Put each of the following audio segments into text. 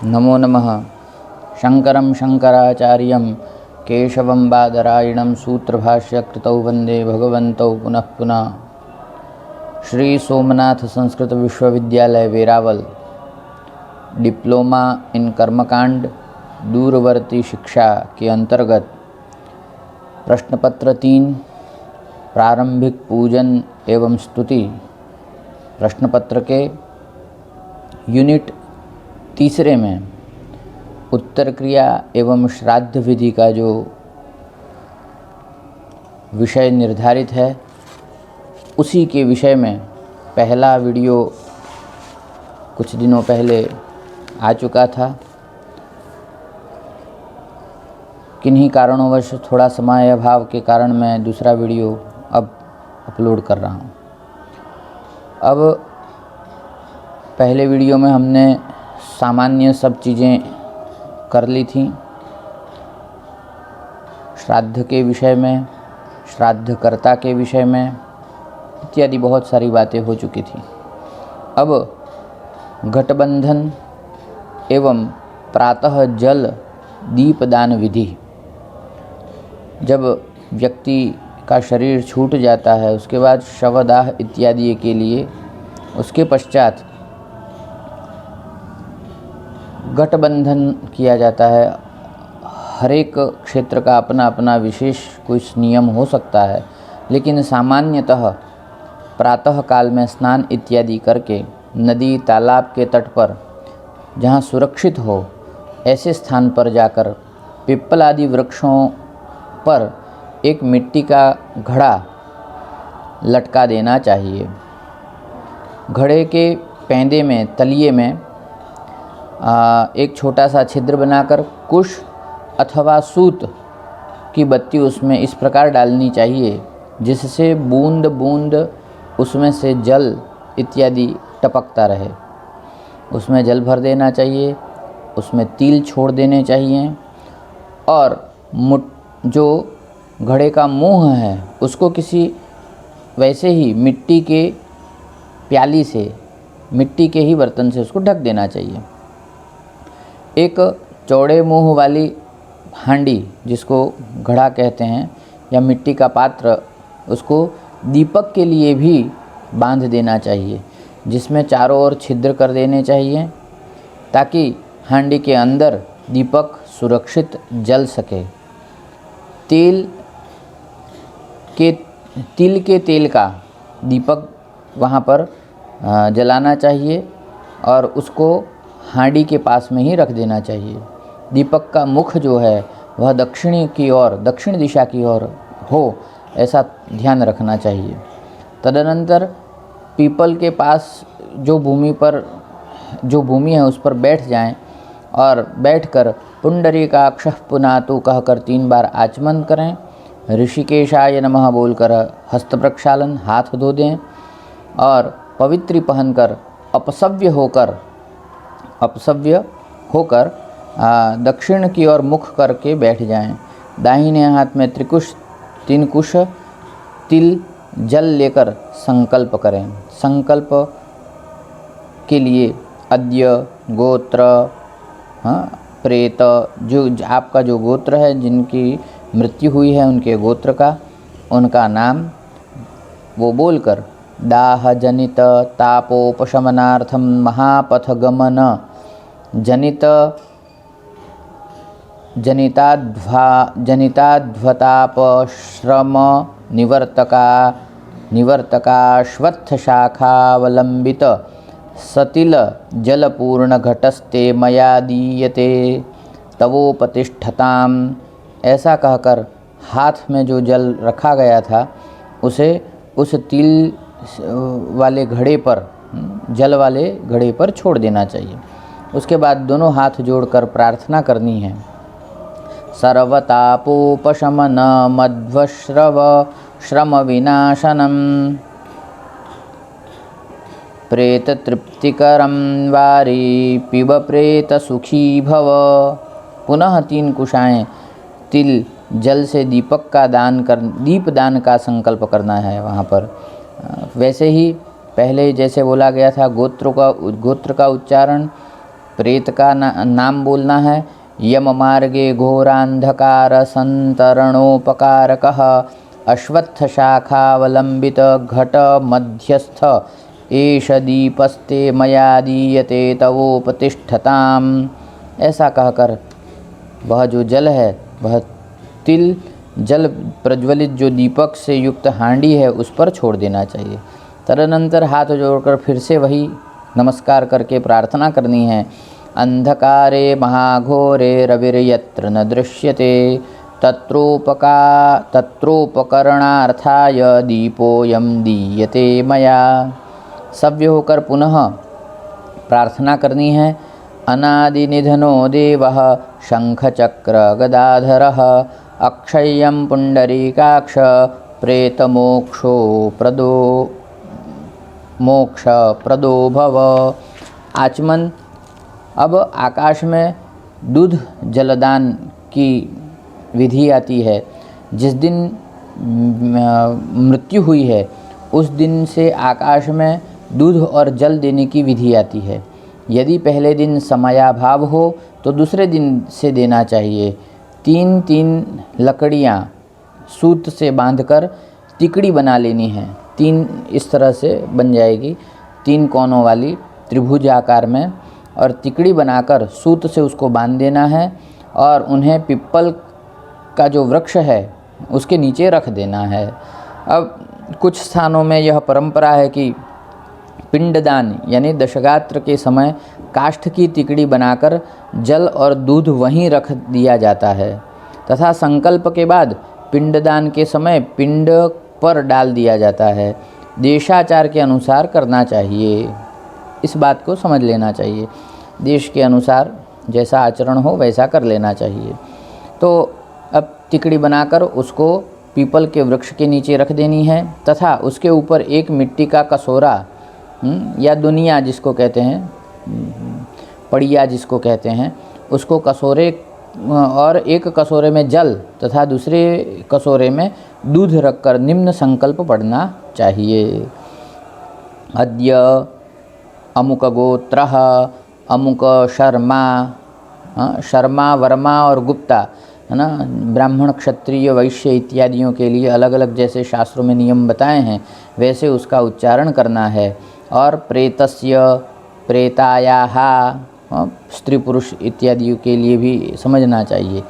नमो नमः। शंकरं शंकराचार्यं केशवं बादरायणं सूत्रभाष्यकृतौ वंदे भगवन्तौ पुनः पुनः। श्री सोमनाथ संस्कृत विश्वविद्यालय वेरावल डिप्लोमा इन कर्मकांड दूरवर्ती शिक्षा के अंतर्गत प्रश्नपत्र 3 प्रारंभिक पूजन एवं स्तुति प्रश्नपत्र के यूनिट 3 में उत्तर क्रिया एवं श्राद्ध विधि का जो विषय निर्धारित है उसी के विषय में पहला वीडियो कुछ दिनों पहले आ चुका था। किन्हीं कारणोंवश थोड़ा समय अभाव के कारण मैं दूसरा वीडियो अब अपलोड कर रहा हूँ। अब पहले वीडियो में हमने सामान्य सब चीज़ें कर ली थी। श्राद्ध के विषय में, श्राद्धकर्ता के विषय में इत्यादि बहुत सारी बातें हो चुकी थी। अब घटबंधन एवं प्रातः जल दीपदान विधि, जब व्यक्ति का शरीर छूट जाता है उसके बाद शवदाह इत्यादि के लिए उसके पश्चात घटबंधन किया जाता है। हर एक क्षेत्र का अपना अपना विशेष कुछ नियम हो सकता है, लेकिन सामान्यतः प्रातः काल में स्नान इत्यादि करके नदी तालाब के तट पर जहाँ सुरक्षित हो ऐसे स्थान पर जाकर पिप्पल आदि वृक्षों पर एक मिट्टी का घड़ा लटका देना चाहिए। घड़े के पैंदे में, तलिए में एक छोटा सा छिद्र बनाकर कुश अथवा सूत की बत्ती उसमें इस प्रकार डालनी चाहिए जिससे बूंद बूंद उसमें से जल इत्यादि टपकता रहे। उसमें जल भर देना चाहिए, उसमें तिल छोड़ देने चाहिए और जो घड़े का मुंह है उसको किसी वैसे ही मिट्टी के प्याली से, मिट्टी के ही बर्तन से उसको ढक देना चाहिए। एक चौड़े मुंह वाली हांडी जिसको घड़ा कहते हैं या मिट्टी का पात्र, उसको दीपक के लिए भी बांध देना चाहिए, जिसमें चारों ओर छिद्र कर देने चाहिए ताकि हांडी के अंदर दीपक सुरक्षित जल सके। तिल के तेल का दीपक वहाँ पर जलाना चाहिए और उसको हांडी के पास में ही रख देना चाहिए। दीपक का मुख जो है वह दक्षिण दिशा की ओर हो, ऐसा ध्यान रखना चाहिए। तदनंतर पीपल के पास जो भूमि है उस पर बैठ जाएं और बैठकर पुंडरीकाक्षः पुनातु कहकर 3 बार आचमन करें। ऋषिकेशाय नमः बोलकर हस्त प्रक्षालन, हाथ धो दें और पवित्री पहनकर अपसव्य होकर दक्षिण की ओर मुख करके बैठ जाएं। दाहिने हाथ में 3 कुश तिल जल लेकर संकल्प करें। संकल्प के लिए अद्य गोत्र, प्रेत, जो आपका जो गोत्र है, जिनकी मृत्यु हुई है उनके गोत्र का, उनका नाम वो बोलकर दाह जनित तापोपशमनार्थम महापथगमन जनिताध्वताप श्रम निवर्तकाश्वत्थ शाखावलंबित सतिल जलपूर्ण घटस्ते मया दीयते तवोपतिष्ठताम। ऐसा कहकर हाथ में जो जल रखा गया था उसे उस तिल वाले घड़े पर, जल वाले घड़े पर छोड़ देना चाहिए। उसके बाद दोनों हाथ जोड़कर प्रार्थना करनी है। सर्वतापोपशमन मध्वश्रव श्रम विनाशनम प्रेत तृप्तिकरम वारी पिब प्रेत सुखी भव। पुनः 3 कुशाएं तिल जल से दीपदान का संकल्प करना है वहाँ पर। वैसे ही पहले जैसे बोला गया था गोत्र का उच्चारण प्रेत का नाम बोलना है। यम मार्गे घोरांधकार संतरणोपकारकः अश्वत्थ शाखावलंबित घट मध्यस्थ एष दीपस्ते मया दीयते तवोपतिष्ठताम्। ऐसा कहकर वह जो जल है, वह तिल जल प्रज्वलित जो दीपक से युक्त हांडी है उस पर छोड़ देना चाहिए। तदनंतर हाथ जोड़कर फिर से वही नमस्कार करके प्रार्थना करनी है। अंधकारे महाघोरे रविर्यत्र न दृश्यते तत्रोपकरणार्थाय दीपोऽयं दीयते मया। सव्य होकर पुनः प्रार्थना करनी है। अनादिनिधनो देवः शंखचक्र गदाधरः अक्षय्यं पुंडरीकाक्ष प्रेतमोक्षो मोक्ष प्रदो भव। आचमन। अब आकाश में दूध जलदान की विधि आती है। जिस दिन मृत्यु हुई है उस दिन से आकाश में दूध और जल देने की विधि आती है। यदि पहले दिन समयाभाव हो तो दूसरे दिन से देना चाहिए। 3-3 लकड़ियाँ सूत से बांधकर तिकड़ी बना लेनी है। 3 इस तरह से बन जाएगी, 3 कोनों वाली त्रिभुज आकार में, और तिकड़ी बनाकर सूत से उसको बांध देना है और उन्हें पिप्पल का जो वृक्ष है उसके नीचे रख देना है। अब कुछ स्थानों में यह परंपरा है कि पिंडदान यानी दशगात्र के समय काष्ठ की तिकड़ी बनाकर जल और दूध वहीं रख दिया जाता है तथा संकल्प के बाद पिंडदान के समय पिंड पर डाल दिया जाता है। देशाचार के अनुसार करना चाहिए। इस बात को समझ लेना चाहिए। देश के अनुसार जैसा आचरण हो वैसा कर लेना चाहिए। तो अब तिकड़ी बनाकर उसको पीपल के वृक्ष के नीचे रख देनी है तथा उसके ऊपर एक मिट्टी का कसोरा या दुनिया जिसको कहते हैं, पड़िया जिसको कहते हैं, उसको कसूरे और एक कसूरे में जल तथा दूसरे कसूरे में दूध रखकर निम्न संकल्प पढ़ना चाहिए। अद्य अमुक गोत्रः अमुक शर्मा, शर्मा वर्मा और गुप्ता है ना, ब्राह्मण क्षत्रिय वैश्य इत्यादियों के लिए अलग अलग जैसे शास्त्रों में नियम बताए हैं वैसे उसका उच्चारण करना है। और प्रेतस्य प्रेतायाः स्त्री पुरुष इत्यादियों के लिए भी समझना चाहिए।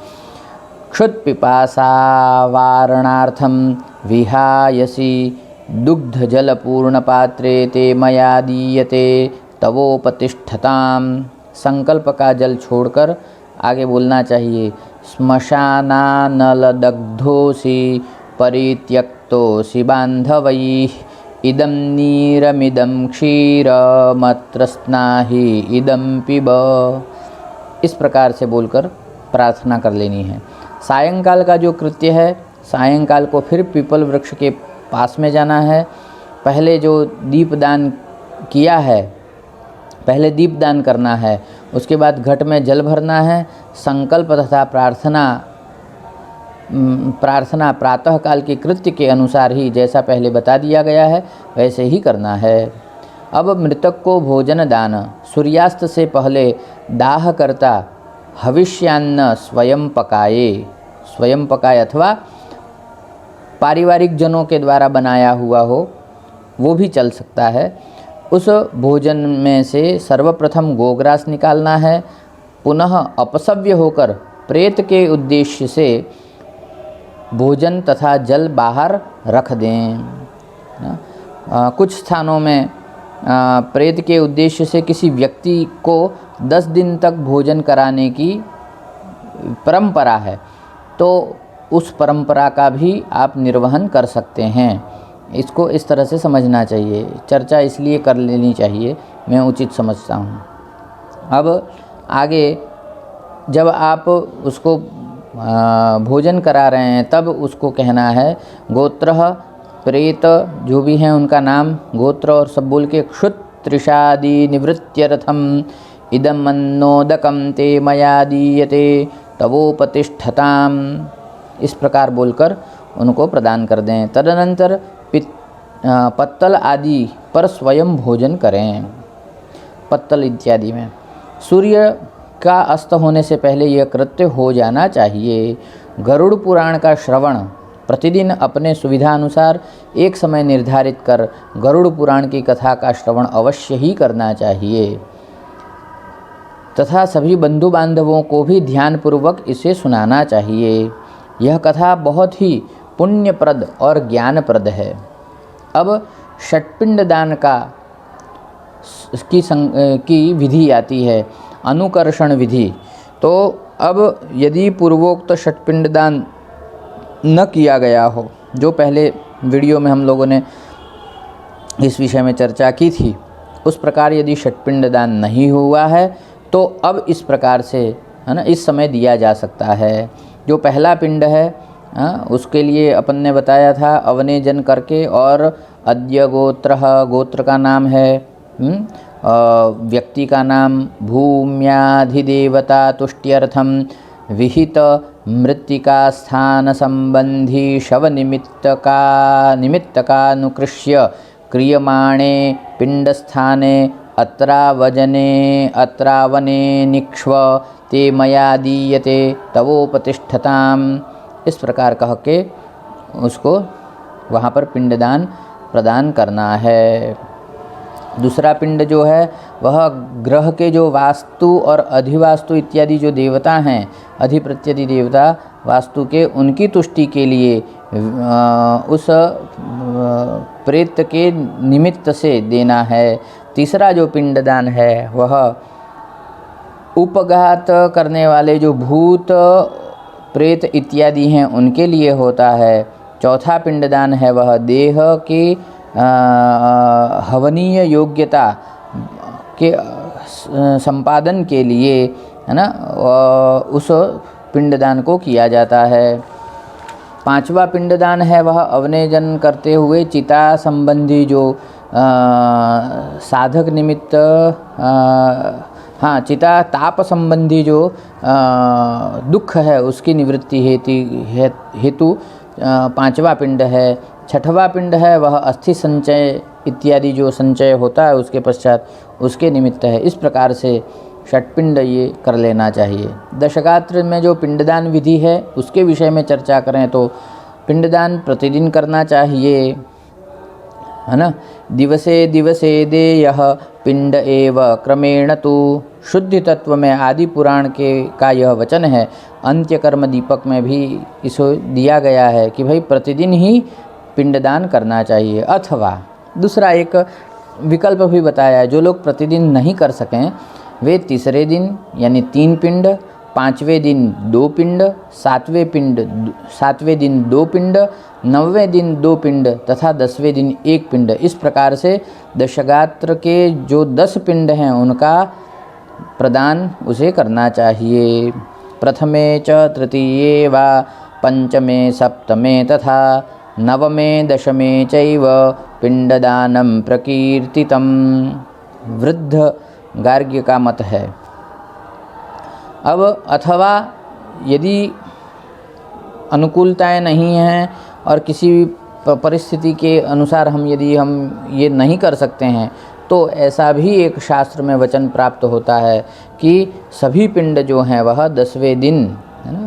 क्षुत् पिपासा वारणार्थम विहायसी दुग्ध जल पूर्ण पात्रे ते मया दीयते तवोपतिष्ठताम्। संकल्प का जल छोड़कर आगे बोलना चाहिए। श्मशानानलदग्धोऽसि परित्यक्तोऽसि बान्धवैः इदं नीरमिदं क्षीरमत्र स्नाहि इदं पिब। इस प्रकार से बोलकर प्रार्थना कर लेनी है। सायंकाल का जो कृत्य है, सायंकाल को फिर पीपल वृक्ष के पास में जाना है। पहले जो दीपदान किया है, पहले दीपदान करना है, उसके बाद घट में जल भरना है। संकल्प तथा प्रार्थना प्रातःकाल के कृत्य के अनुसार ही जैसा पहले बता दिया गया है वैसे ही करना है। अब मृतक को भोजन दान। सूर्यास्त से पहले दाह करता हविष्यान्न स्वयं पकाए अथवा पारिवारिक जनों के द्वारा बनाया हुआ हो वो भी चल सकता है। उस भोजन में से सर्वप्रथम गोग्रास निकालना है। पुनः अपसव्य होकर प्रेत के उद्देश्य से भोजन तथा जल बाहर रख दें। कुछ स्थानों में प्रेत के उद्देश्य से किसी व्यक्ति को 10 दिन तक भोजन कराने की परंपरा है, तो उस परंपरा का भी आप निर्वहन कर सकते हैं। इसको इस तरह से समझना चाहिए। चर्चा इसलिए कर लेनी चाहिए, मैं उचित समझता हूँ। अब आगे जब आप उसको भोजन करा रहे हैं तब उसको कहना है गोत्रः, प्रेत जो भी हैं उनका नाम, गोत्र और सब बोल के क्षुत्रिषादि निवृत्त्यर्थम इदम अन्नोदकम ते मया दीयते तवोपतिष्ठताम्। इस प्रकार बोलकर उनको प्रदान कर दें। तदनंतर पत्तल आदि पर स्वयं भोजन करें, पत्तल इत्यादि में। सूर्य का अस्त होने से पहले यह कृत्य हो जाना चाहिए। गरुड़ पुराण का श्रवण प्रतिदिन अपने सुविधा अनुसार एक समय निर्धारित कर गरुड़ पुराण की कथा का श्रवण अवश्य ही करना चाहिए तथा सभी बंधु बांधवों को भी ध्यानपूर्वक इसे सुनाना चाहिए। यह कथा बहुत ही पुण्यप्रद और ज्ञानप्रद है। अब षट्पिंड दान की विधि आती है, अनुकर्षण विधि। तो अब यदि पूर्वोक्त षट्पिंड दान न किया गया हो, जो पहले वीडियो में हम लोगों ने इस विषय में चर्चा की थी, उस प्रकार यदि षट्पिंड दान नहीं हुआ है तो अब इस प्रकार से, है ना, इस समय दिया जा सकता है। जो पहला पिंड है उसके लिए अपन ने बताया था अवनेजन करके, और अद्य गोत्र का नाम है, व्यक्ति का नाम, भूम्याधिदेवता तुष्ट्यर्थम विहित मृत्तिका स्थान संबंधी शव निमित्तकानुकृष्य क्रियमाणे पिंडस्थाने अत्रावने निक्ष्व ते मया दीयते तवोपतिष्ठताम। इस प्रकार कह के उसको वहाँ पर पिंडदान प्रदान करना है। दूसरा पिंड जो है वह ग्रह के जो वास्तु और अधिवास्तु इत्यादि जो देवता हैं, अधिप्रत्यधि देवता वास्तु के, उनकी तुष्टि के लिए उस प्रेत के निमित्त से देना है। तीसरा जो पिंडदान है वह उपघात करने वाले जो भूत प्रेत इत्यादि हैं उनके लिए होता है। चौथा पिंडदान है वह देह के हवनीय योग्यता के संपादन के लिए, है ना, उस पिंडदान को किया जाता है। पांचवा पिंडदान है वह अवनेजन करते हुए चिता संबंधी जो साधक निमित्त, चिता ताप संबंधी जो दुख है उसकी निवृत्ति हेतु पांचवा पिंड है। छठवा पिंड है वह अस्थि संचय इत्यादि जो संचय होता है उसके पश्चात उसके निमित्त है। इस प्रकार से षट्पिंड ये कर लेना चाहिए। दशगात्र में जो पिंडदान विधि है उसके विषय में चर्चा करें तो पिंडदान प्रतिदिन करना चाहिए, है ना। दिवसे दिवसे देयः पिंड एव क्रमेण तु, शुद्धि तत्व में आदि पुराण का यह वचन है। अंत्य कर्म दीपक में भी इसको दिया गया है कि भाई प्रतिदिन ही पिंडदान करना चाहिए। अथवा दूसरा एक विकल्प भी बताया है, जो लोग प्रतिदिन नहीं कर सकें वे तीसरे दिन यानी 3 पिंड, 5वें दिन 2 पिंड, 7वें दिन 2 पिंड, 9वें दिन 2 पिंड तथा 10वें दिन 1 पिंड। इस प्रकार से दशगात्र के जो 10 पिंड हैं उनका प्रदान उसे करना चाहिए। प्रथमे च तृतीये वा पंचमे सप्तमे तथा नवमे दशमे चैव पिंडदानं प्रकीर्तितं, वृद्ध गार्ग्य का मत है। अब अथवा यदि अनुकूलताएं नहीं हैं और किसी परिस्थिति के अनुसार हम ये नहीं कर सकते हैं तो ऐसा भी एक शास्त्र में वचन प्राप्त होता है कि सभी पिंड जो हैं वह 10वें दिन, है ना,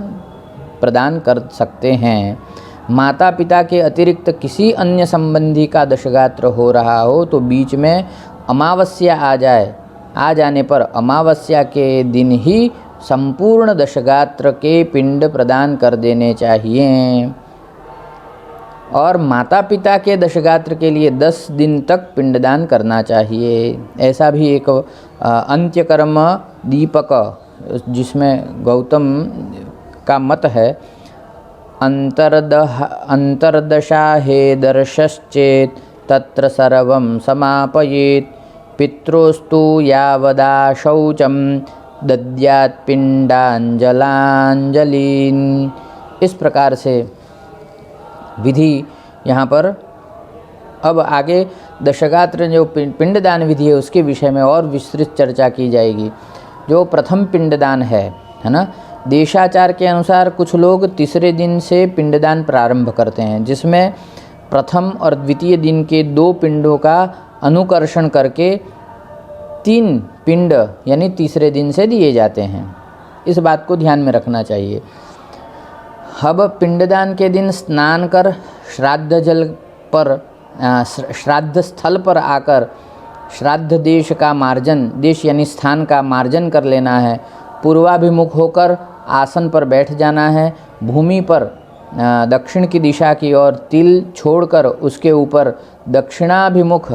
प्रदान कर सकते हैं। माता पिता के अतिरिक्त किसी अन्य संबंधी का दशगात्र हो रहा हो तो बीच में अमावस्या आ जाने पर अमावस्या के दिन ही संपूर्ण दशगात्र के पिंड प्रदान कर देने चाहिए। और माता पिता के दशगात्र के लिए 10 दिन तक पिंडदान करना चाहिए। ऐसा भी एक अंत्यकर्म दीपक जिसमें गौतम का मत है, अंतर्दशा हे दर्शश्चेत तत्र सर्वं समापयेत पित्रोस्तु यावदा शौचम दद्यात् पिंडांजलांजलिन। इस प्रकार से विधि यहाँ पर अब आगे दशगात्र जो पिंडदान विधि है उसके विषय में और विस्तृत चर्चा की जाएगी। जो प्रथम पिंडदान है ना, देशाचार के अनुसार कुछ लोग तीसरे दिन से पिंडदान प्रारंभ करते हैं, जिसमें प्रथम और द्वितीय दिन के 2 पिंडों का अनुकर्षण करके 3 पिंड यानी तीसरे दिन से दिए जाते हैं। इस बात को ध्यान में रखना चाहिए। अब पिंडदान के दिन स्नान कर श्राद्ध जल पर श्राद्ध स्थल पर आकर श्राद्ध देश का मार्जन, देश यानी स्थान का मार्जन कर लेना है। पूर्वाभिमुख होकर आसन पर बैठ जाना है। भूमि पर दक्षिण की दिशा की ओर तिल छोड़कर उसके ऊपर दक्षिणाभिमुख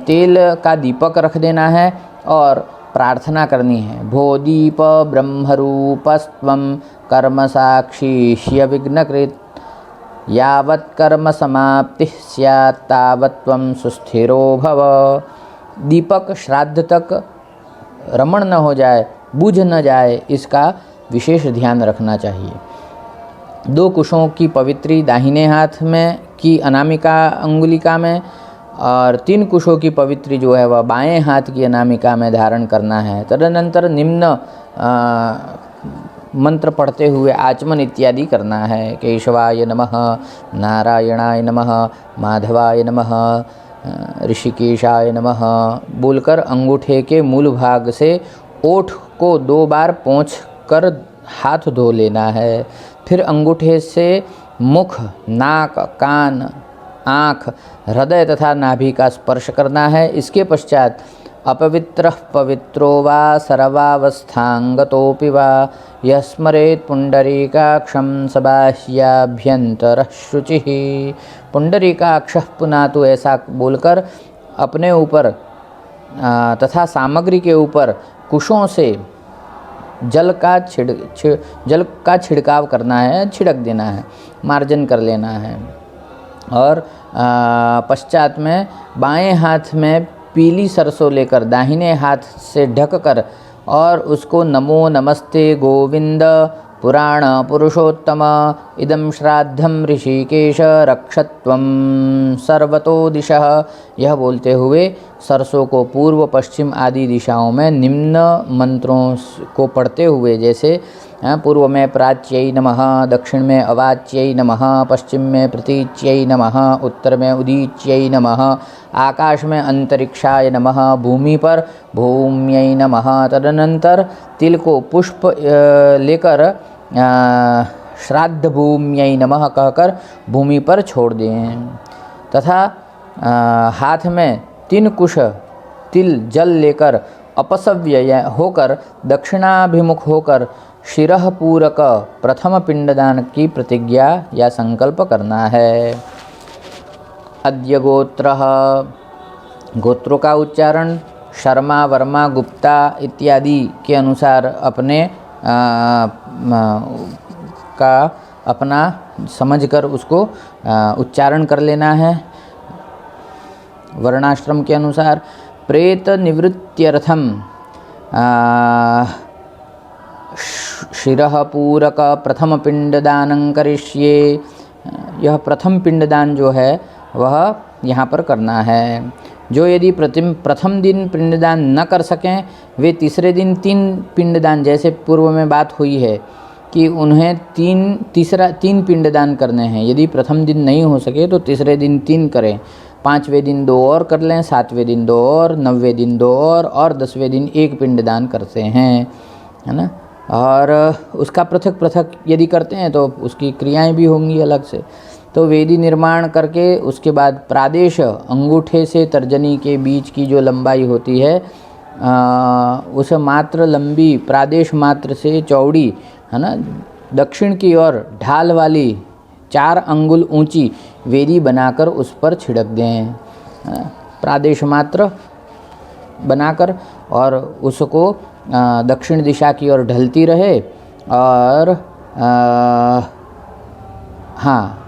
तेल का दीपक रख देना है और प्रार्थना करनी है। भो दीप ब्रह्मरूपस्त्वं कर्म साक्षी ह्य विघ्नकृत यावत् कर्म समाप्ति स्यात् तावत् त्वं सुस्थिरो भव। दीपक श्राद्ध तक रमण न हो जाए, बुझ न जाए, इसका विशेष ध्यान रखना चाहिए। 2 कुशों की पवित्री दाहिने हाथ में की अनामिका अंगुलिका में और 3 कुशों की पवित्री जो है वह बाएं हाथ की अनामिका में धारण करना है। तदनंतर निम्न मंत्र पढ़ते हुए आचमन इत्यादि करना है। केशवाय नमः, नारायणाय नमः, माधवाय नमः, ऋषिकेशाय नमः बोलकर अंगूठे के मूल भाग से ओठ को 2 बार पोंछ कर हाथ धो लेना है। फिर अंगूठे से मुख, नाक, कान, आँख, हृदय तथा नाभि का स्पर्श करना है। इसके पश्चात अपवित्रः पवित्रो वा सर्वावस्थांगतोऽपि वा यः स्मरेत् पुंडरीकाक्षं सबाह्याभ्यन्तरः शुचिः। पुंडरीकाक्षः पुनातु ऐसा बोलकर अपने ऊपर तथा सामग्री के कुशों से जल का छिड़काव करना है, छिड़क देना है, मार्जन कर लेना है। और पश्चात में बाएं हाथ में पीली सरसों लेकर दाहिने हाथ से ढककर और उसको नमो नमस्ते गोविंद पुराण पुरुषोत्तम इदं श्राद्धं ऋषिकेश रक्षत्वं सर्वतो दिशः, यह बोलते हुए सरसों को पूर्व पश्चिम आदि दिशाओं में निम्न मंत्रों को पढ़ते हुए, जैसे पूर्व में प्राच्यै नमः, दक्षिण में अवाच्यै नमः, पश्चिम में प्रतीच्यै नमः, उत्तर में उदीच्यै नमः, आकाश में अंतरिक्षाय नमः, भूमि पर भूम्यै नमः। तदनंतर तिल को पुष्प लेकर श्राद्ध भूम्यै नमः कहकर भूमि पर छोड़ दें तथा हाथ में 3 कुश तिल जल लेकर अपसव्य होकर दक्षिणाभिमुख होकर शिरः पूरक प्रथम पिंडदान की प्रतिज्ञा या संकल्प करना है। अद्य गोत्रः, गोत्रों का उच्चारण शर्मा, वर्मा, गुप्ता इत्यादि के अनुसार अपना समझकर उसको उच्चारण कर लेना है। वर्णाश्रम के अनुसार प्रेत निवृत्त्यर्थम शिरः पूरक प्रथम पिंडदानं करिष्ये। यह प्रथम पिंडदान जो है वह यहाँ पर करना है। जो यदि प्रथम दिन पिंडदान न कर सकें वे तीसरे दिन 3 पिंडदान, जैसे पूर्व में बात हुई है कि उन्हें 3 पिंडदान करने हैं। यदि प्रथम दिन नहीं हो सके तो तीसरे दिन 3 करें, 5वें दिन 2 और कर लें, 7वें दिन 2 और, 9वें दिन 2 और 10वें दिन 1 पिंडदान करते हैं, है ना। और उसका पृथक पृथक यदि करते हैं तो उसकी क्रियाएं भी होंगी अलग से। तो वेदी निर्माण करके उसके बाद प्रादेश, अंगूठे से तर्जनी के बीच की जो लंबाई होती है उस मात्र लंबी प्रादेश मात्र से चौड़ी, है ना, दक्षिण की ओर ढाल वाली 4 अंगुल ऊंची वेदी बनाकर उस पर छिड़क दें। प्रादेश मात्र बनाकर और उसको दक्षिण दिशा की ओर ढलती रहे और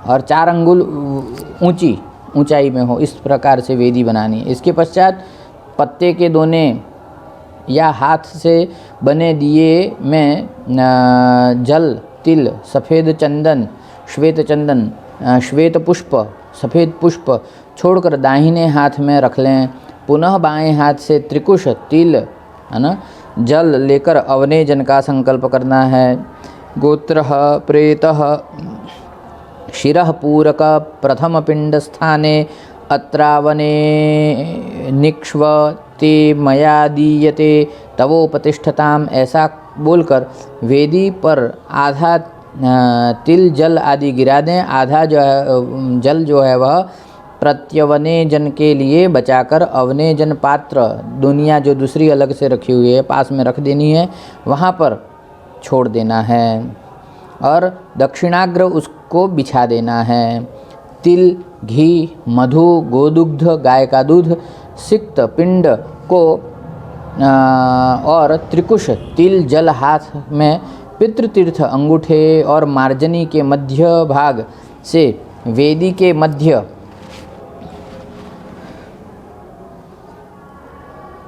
और 4 अंगुल ऊंचाई में हो, इस प्रकार से वेदी बनानी है। इसके पश्चात पत्ते के दोने या हाथ से बने दिए में जल, तिल, सफ़ेद चंदन, श्वेत चंदन, श्वेत पुष्प, सफ़ेद पुष्प छोड़कर दाहिने हाथ में रख लें। पुनः बाएं हाथ से त्रिकुश, तिल, है ना, जल लेकर अवनेजन का संकल्प करना है। गोत्रः प्रेतः शिरः पूरक प्रथम पिंड स्थाने अत्रावने निक्ष्व ते मया दीयते तवोपतिष्ठताम, ऐसा बोलकर वेदी पर आधा तिल जल आदि गिरा दें। आधा जल जो है वह प्रत्यवने जन के लिए बचाकर अवने जन पात्र, दुनिया जो दूसरी अलग से रखी हुई है पास में रख देनी है, वहाँ पर छोड़ देना है और दक्षिणाग्र उसको बिछा देना है। तिल, घी, मधु, गोदुग्ध, गाय का दूध, सिक्त पिंड को और त्रिकुश तिल जल हाथ में, पितृतीर्थ अंगूठे और मार्जनी के मध्य भाग से वेदी के मध्य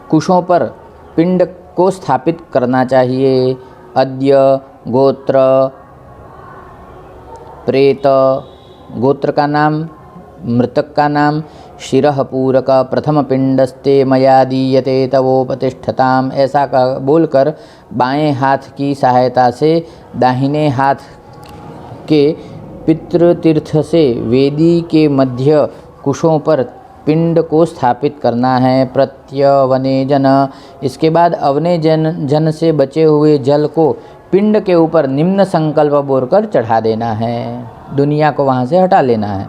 कुशों पर पिंड को स्थापित करना चाहिए। अद्य गोत्र प्रेत, गोत्र का नाम, मृतक का नाम, शिरः पूरक प्रथम पिंडस्ते मया दीयते तवोपतिष्ठताम, ऐसा बोलकर बाएं हाथ की सहायता से दाहिने हाथ के पितृतीर्थ से वेदी के मध्य कुशों पर पिंड को स्थापित करना है। प्रत्यवने जन, इसके बाद अवने जन से बचे हुए जल को पिंड के ऊपर निम्न संकल्प बोलकर चढ़ा देना है, दुनिया को वहाँ से हटा लेना है।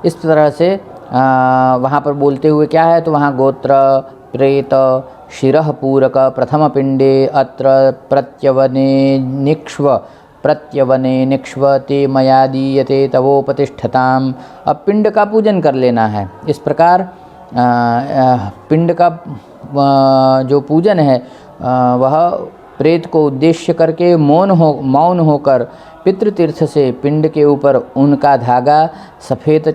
इस तरह से वहाँ पर बोलते हुए क्या है, तो वहाँ गोत्र प्रेत शिरः पूरक प्रथम पिंडे अत्र प्रत्यवने निक्ष्व ते मया दीयते तवोपतिष्ठताम। अब पिंड का पूजन कर लेना है। इस प्रकार पिंड का जो पूजन है वह प्रेत को उद्देश्य करके मौन होकर पितृतीर्थ से पिंड के ऊपर उनका धागा, सफ़ेद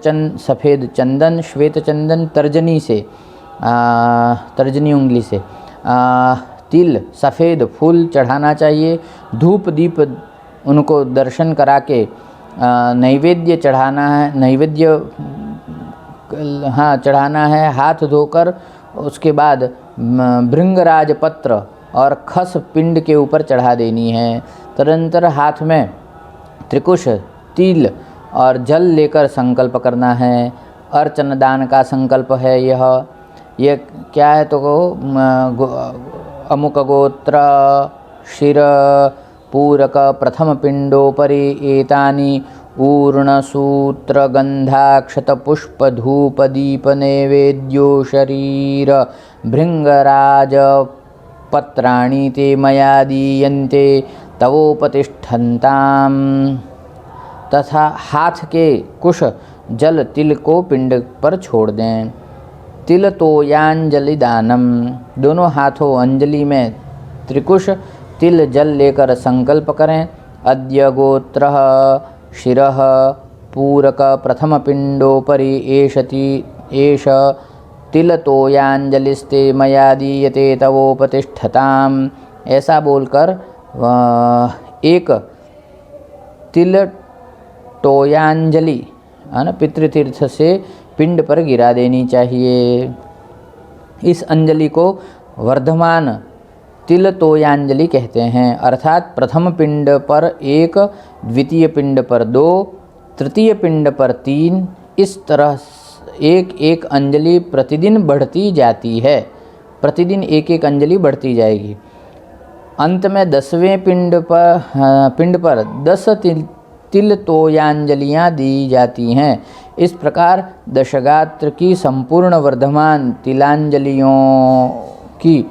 चंदन, श्वेत चंदन, तर्जनी उंगली से तिल, सफ़ेद फूल चढ़ाना चाहिए। धूप दीप उनको दर्शन करा के नैवेद्य चढ़ाना है, हाथ धोकर उसके बाद भृंगराज पत्र और खस पिंड के ऊपर चढ़ा देनी है। तदनंतर हाथ में त्रिकुश, तिल और जल लेकर संकल्प करना है। अर्चन दान का संकल्प है यह क्या है, तो अमुक गोत्र शिर पूरक प्रथम पिंडोपरि एतानि ऊर्णसूत्र गंधाक्षत पुष्प धूप दीप नैवेद्यो शरीर भृंगराज पत्राणि ते मया दीयन्ते तवोपतिष्ठन्ताम, तथा हाथ के कुश जल तिल को पिंड पर छोड़ दें। तिल तोयांजलि दानम, दोनों हाथों अंजलि में त्रिकुश तिल जल लेकर संकल्प करें। अद्य गोत्र शिरः पूरक प्रथम पिंडोपरि एष तिल तोयांजलिस्ते मया दीयते तवोपतिष्ठताम, ऐसा बोलकर एक तिल तोयांजलि पितृतीर्थ से पिंड पर गिरा देनी चाहिए। इस अंजलि को वर्धमान तिल तोयांजलि कहते हैं, अर्थात प्रथम पिंड पर 1, द्वितीय पिंड पर 2, तृतीय पिंड पर 3, इस तरह एक एक अंजलि प्रतिदिन बढ़ती जाती है। प्रतिदिन एक एक अंजलि बढ़ती जाएगी। अंत में 10वें पिंड पर 10 तिल तोयांजलियाँ दी जाती हैं। इस प्रकार दशगात्र की संपूर्ण वर्धमान तिलांजलियों की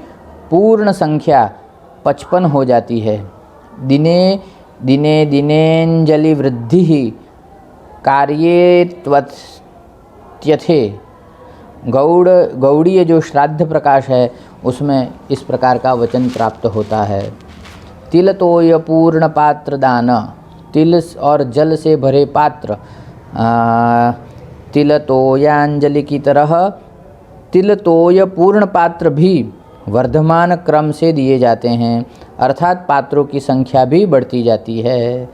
पूर्ण संख्या 55 हो जाती है। दिने दिने दिनेंजलि वृद्धि कार्ये त्वत्यथे, गौड़ीय जो श्राद्ध प्रकाश है उसमें इस प्रकार का वचन प्राप्त होता है। तिल तोय पूर्ण पात्र दान, तिल और जल से भरे पात्र तिल तोयांजलि की तरह तिल तोय पूर्ण पात्र भी वर्धमान क्रम से दिए जाते हैं, अर्थात पात्रों की संख्या भी बढ़ती जाती है।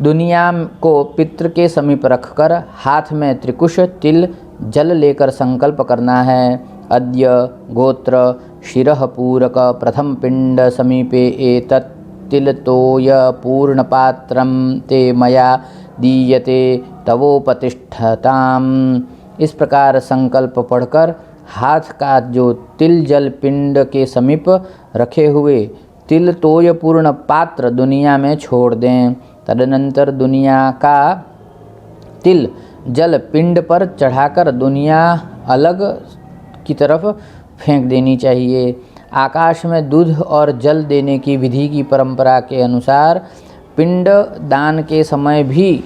दुनिया को पितृ के समीप रखकर हाथ में त्रिकुश तिल जल लेकर संकल्प करना है। अद्य गोत्र शिरः पूरक प्रथम पिंड समीपे एतत् तिल तोय पूर्ण पात्रम ते मया दीयते तवोपतिष्ठताम्। इस प्रकार संकल्प पढ़कर हाथ का जो तिल जल पिंड के समीप रखे हुए तिल तोय पूर्ण पात्र दुनिया में छोड़ दें। तदनंतर दुनिया का तिल जल पिंड पर चढ़ाकर दुनिया अलग की तरफ फेंक देनी चाहिए। आकाश में दूध और जल देने की विधि की परंपरा के अनुसार पिंड दान के समय भी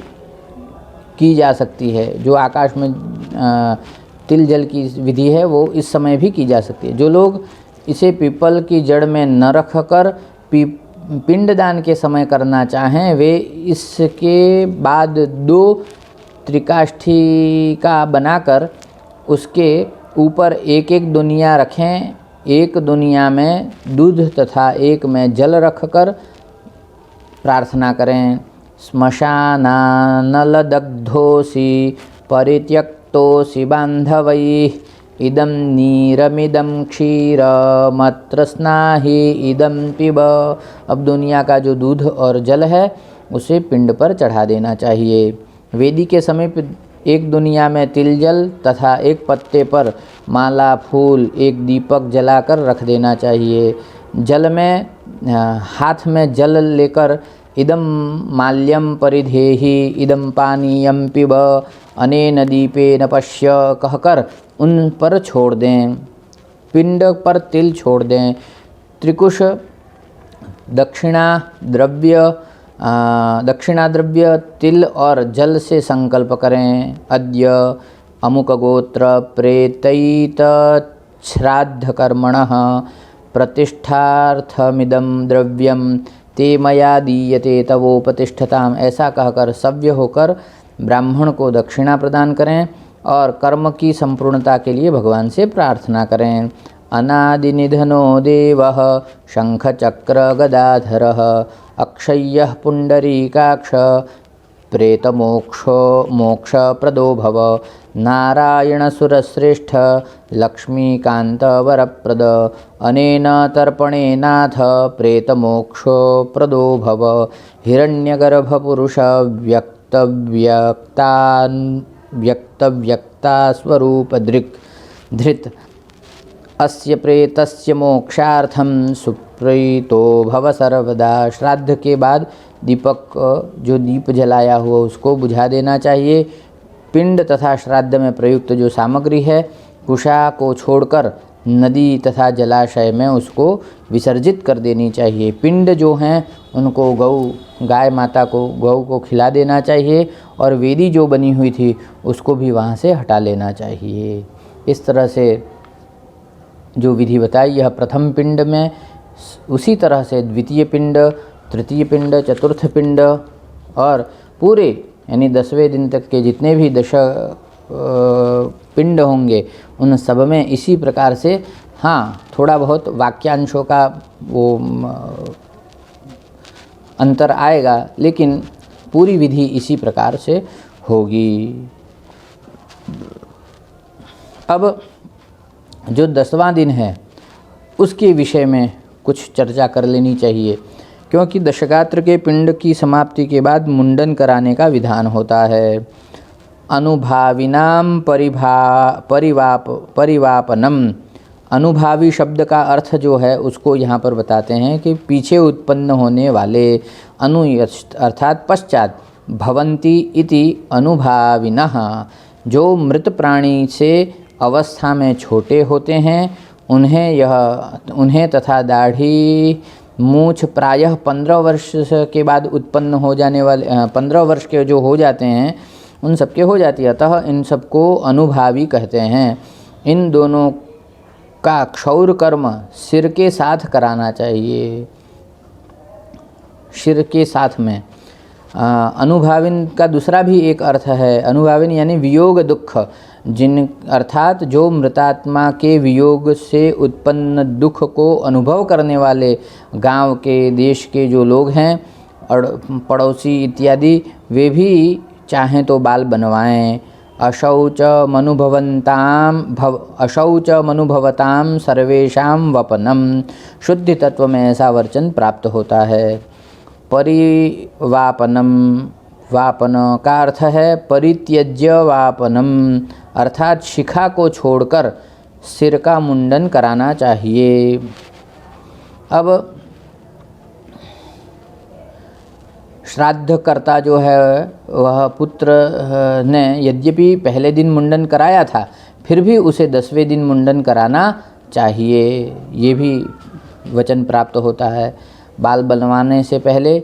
की जा सकती है। जो आकाश में तिल जल की विधि है वो इस समय भी की जा सकती है। जो लोग इसे पीपल की जड़ में न रखकर पिंडदान के समय करना चाहें वे इसके बाद 2 त्रिकाष्ठिका बनाकर उसके ऊपर एक एक दुनिया रखें। एक दुनिया में दूध तथा एक में जल रखकर प्रार्थना करें। श्मशानानलदग्धोऽसि परित्यक्तोऽसि बान्धवैः इदं नीरमिदं क्षीरमत्र स्नाहि इदं पिब। अब दुनिया का जो दूध और जल है उसे पिंड पर चढ़ा देना चाहिए। वेदी के समीप एक दुनिया में तिल जल तथा एक पत्ते पर माला फूल एक दीपक जलाकर रख देना चाहिए। जल में हाथ में जल लेकर इदं माल्यम परिधेहि इदं पानीयम पिब अनेन दीपेन पश्य कहकर उन पर छोड़ दें। पिंड पर तिल छोड़ दें। त्रिकुश दक्षिणा द्रव्य तिल और जल से संकल्प करें। अद्य अमुक गोत्र प्रेतैत श्राद्ध कर्मणः प्रतिष्ठार्थमिदं द्रव्यम ते मया दीयते तवोपतिष्ठताम्। ऐसा कहकर सव्य होकर ब्राह्मण को दक्षिणा प्रदान करें और कर्म की संपूर्णता के लिए भगवान से प्रार्थना करें। अनादिनिधनो देवः शंखचक्र गदाधरः अक्षय्यः पुंडरीकाक्ष प्रेतमोक्षप्रदो भव नारायणसुरश्रेष्ठ लक्ष्मीकान्तवरप्रद अनेन तर्पणेनाथ प्रेतमोक्षप्रदो भव हिरण्यगर्भपुरुष व्यक्तव्यक्ता स्वरूपधृत् अस्य प्रेतस्य मोक्षार्थं सुप्रीतो भव सर्वदा। श्राद्ध के बाद दीपक जो दीप जलाया हुआ उसको बुझा देना चाहिए। पिंड तथा श्राद्ध में प्रयुक्त जो सामग्री है कुशा को छोड़कर नदी तथा जलाशय में उसको विसर्जित कर देनी चाहिए। पिंड जो हैं उनको गाय माता को गौ को खिला देना चाहिए और वेदी जो बनी हुई थी उसको भी वहाँ से हटा लेना चाहिए। इस तरह से जो विधि बताई यह प्रथम पिंड में, उसी तरह से द्वितीय पिंड, तृतीय पिंड, चतुर्थ पिंड और पूरे यानी 10वें दिन तक के जितने भी पिंड होंगे उन सब में इसी प्रकार से, हाँ थोड़ा बहुत वाक्यांशों का वो अंतर आएगा लेकिन पूरी विधि इसी प्रकार से होगी। अब जो 10वां दिन है उसके विषय में कुछ चर्चा कर लेनी चाहिए, क्योंकि दशगात्र के पिंड की समाप्ति के बाद मुंडन कराने का विधान होता है। अनुभाविनाम परिवापनम। अनुभावी शब्द का अर्थ जो है उसको यहाँ पर बताते हैं कि पीछे उत्पन्न होने वाले, अनु अर्थात पश्चात, भवन्ति इति अनुभाविनः, जो मृत प्राणी से अवस्था में छोटे होते हैं उन्हें तथा दाढ़ी मूछ प्रायः 15 वर्ष के बाद उत्पन्न हो जाने वाले 15 वर्ष के जो हो जाते हैं उन सबके हो जाती है, अतः इन सबको अनुभावी कहते हैं। इन दोनों का क्षौर कर्म सिर के साथ कराना चाहिए। सिर के साथ में अनुभाविन का दूसरा भी एक अर्थ है। अनुभाविन यानी वियोग दुख, अर्थात जो मृतात्मा के वियोग से उत्पन्न दुख को अनुभव करने वाले गांव के, देश के जो लोग हैं और पड़ोसी इत्यादि, वे भी चाहें तो बाल बनवाएं। अशौचमनुभवतां सर्वेषां वपनम। शुद्धि तत्व में ऐसा वर्चन प्राप्त होता है। परिवापनम वापन का अर्थ है परित्यज्य वापनम, अर्थात शिखा को छोड़कर सिर का मुंडन कराना चाहिए। अब श्राद्धकर्ता जो है वह पुत्र ने यद्यपि पहले दिन मुंडन कराया था, फिर भी उसे 10वें दिन मुंडन कराना चाहिए, ये भी वचन प्राप्त होता है। बाल बनवाने से पहले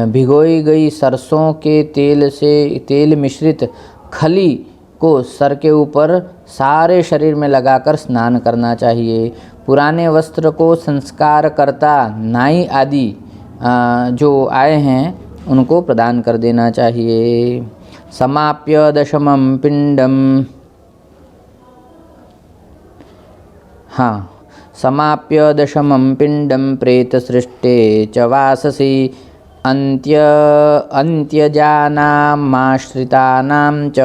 भिगोई गई सरसों के तेल मिश्रित खली को सर के ऊपर सारे शरीर में लगाकर स्नान करना चाहिए। पुराने वस्त्र को संस्कारकर्ता नाई आदि जो आए हैं उनको प्रदान कर देना चाहिए। समाप्य दशमं पिंडम, हाँ, समाप्य दशमं पिंडम प्रेत सृष्टे च वाससी अंत्यजानामाश्रितानां च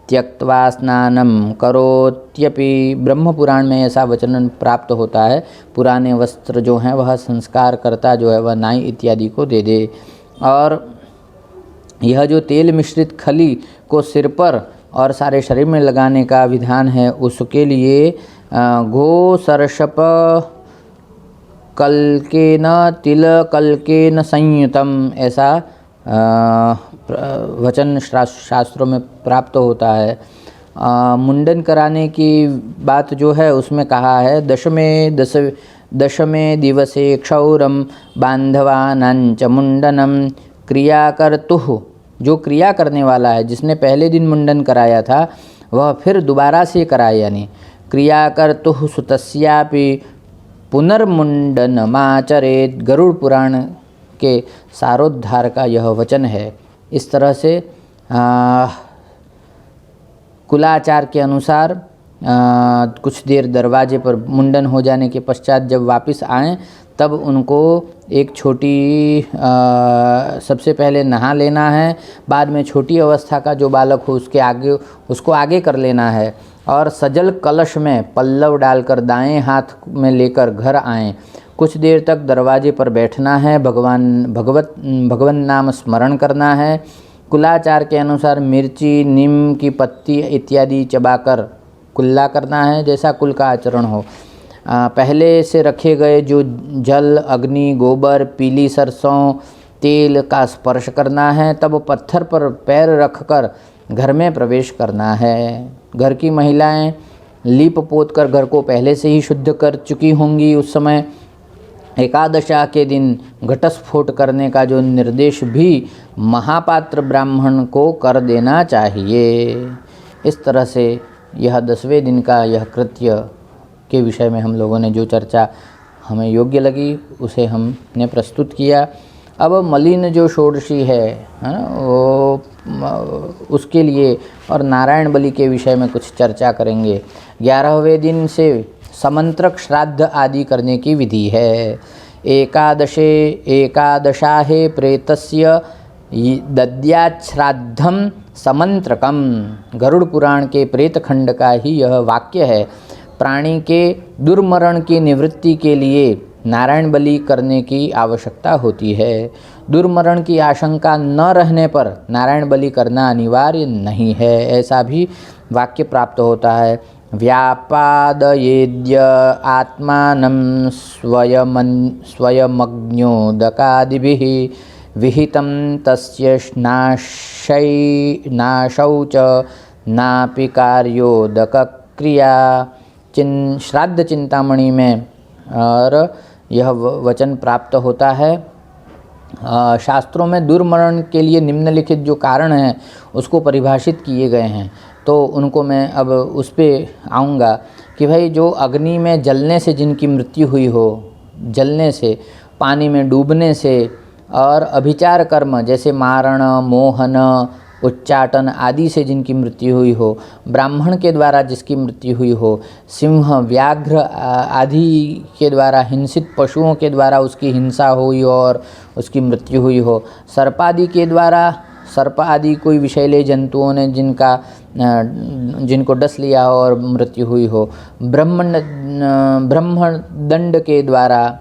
त्यक्त्वा स्नानं करोत्यपि। ब्रह्म पुराण में ऐसा वचन प्राप्त होता है, पुराने वस्त्र जो हैं वह संस्कारकर्ता जो है वह नाई इत्यादि को दे दे। और यह जो तेल मिश्रित खली को सिर पर और सारे शरीर में लगाने का विधान है, उसके लिए गो सर्षप कल्केन तिल कल्केन संयुतम, ऐसा वचन शास्त्रों में प्राप्त होता है। मुंडन कराने की बात जो है उसमें कहा है दशमे दिवसे क्षौरम बांधवानांच मुंडनम क्रियाकर्तुः, जो क्रिया करने वाला है जिसने पहले दिन मुंडन कराया था वह फिर दोबारा से कराए, यानी क्रियाकर्तुः सुतस्यापि पुनर्मुंडनमाचरेत्। गरुड़ पुराण के सारोद्धार का यह वचन है। इस तरह से कुलाचार के अनुसार कुछ देर दरवाजे पर मुंडन हो जाने के पश्चात जब वापस आएं तब उनको एक छोटी सबसे पहले नहा लेना है, बाद में छोटी अवस्था का जो बालक हो उसको आगे कर लेना है और सजल कलश में पल्लव डालकर दाएं हाथ में लेकर घर आएं। कुछ देर तक दरवाजे पर बैठना है, भगवान नाम स्मरण करना है। कुलाचार के अनुसार मिर्ची, नीम की पत्ती इत्यादि चबाकर कुल्ला करना है, जैसा कुल का आचरण हो। पहले से रखे गए जो जल, अग्नि, गोबर, पीली सरसों, तेल का स्पर्श करना है, तब पत्थर पर पैर रखकर घर में प्रवेश करना है। घर की महिलाएं लीप पोत कर घर को पहले से ही शुद्ध कर चुकी होंगी। उस समय एकादशा के दिन घटस्फोट करने का जो निर्देश भी महापात्र ब्राह्मण को कर देना चाहिए। इस तरह से यह 10वें दिन का यह कृत्य के विषय में हम लोगों ने जो चर्चा हमें योग्य लगी उसे हमने प्रस्तुत किया। अब मलिन जो षोडशी है ना, वो उसके लिए और नारायण बलि के विषय में कुछ चर्चा करेंगे। 11वें दिन से समंत्रक श्राद्ध आदि करने की विधि है। एकादशाहे प्रेतस्य दद्याच्छ्राद्धम समंत्रकम, गरुड़ पुराण के प्रेत खंड का ही यह वाक्य है। प्राणी के दुर्मरण की निवृत्ति के लिए नारायण बलि करने की आवश्यकता होती है। दुर्मरण की आशंका न रहने पर नारायण बलि करना अनिवार्य नहीं है, ऐसा भी वाक्य प्राप्त होता है। व्यापादयेद्य आत्मानं स्वयमग्न्योदकादिभिः विहितं तस्य नाशौ च नापि कार्योदक क्रिया। श्राद्ध चिंतामणि में और यह वचन प्राप्त होता है। शास्त्रों में दुर्मरण के लिए निम्नलिखित जो कारण हैं उसको परिभाषित किए गए हैं, तो उनको मैं अब उस पर आऊँगा कि भाई जो अग्नि में जलने से जिनकी मृत्यु हुई हो, जलने से, पानी में डूबने से और अभिचार कर्म जैसे मारण, मोहन, उच्चाटन आदि से जिनकी मृत्यु हुई हो, ब्राह्मण के द्वारा जिसकी मृत्यु हुई हो, सिंह, व्याघ्र आदि के द्वारा हिंसित पशुओं के द्वारा उसकी हिंसा हुई और उसकी मृत्यु हुई हो, सर्पादि के द्वारा, सर्प आदि कोई विषैले जंतुओं ने जिनको डस लिया हो और मृत्यु हुई हो, ब्रह्मदंड के द्वारा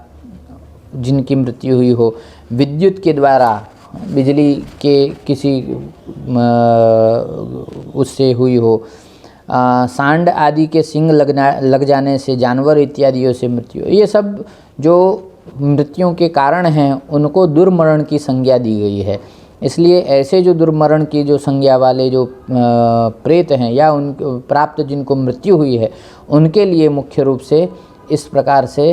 जिनकी मृत्यु हुई हो, विद्युत के द्वारा बिजली के किसी उससे हुई हो, सांड आदि के सींग लग जाने से, जानवर इत्यादियों से मृत्यु, ये सब जो मृत्युओं के कारण हैं उनको दुर्मरण की संज्ञा दी गई है। इसलिए ऐसे जो दुर्मरण की जो संज्ञा वाले जो प्रेत हैं या उन प्राप्त जिनको मृत्यु हुई है, उनके लिए मुख्य रूप से इस प्रकार से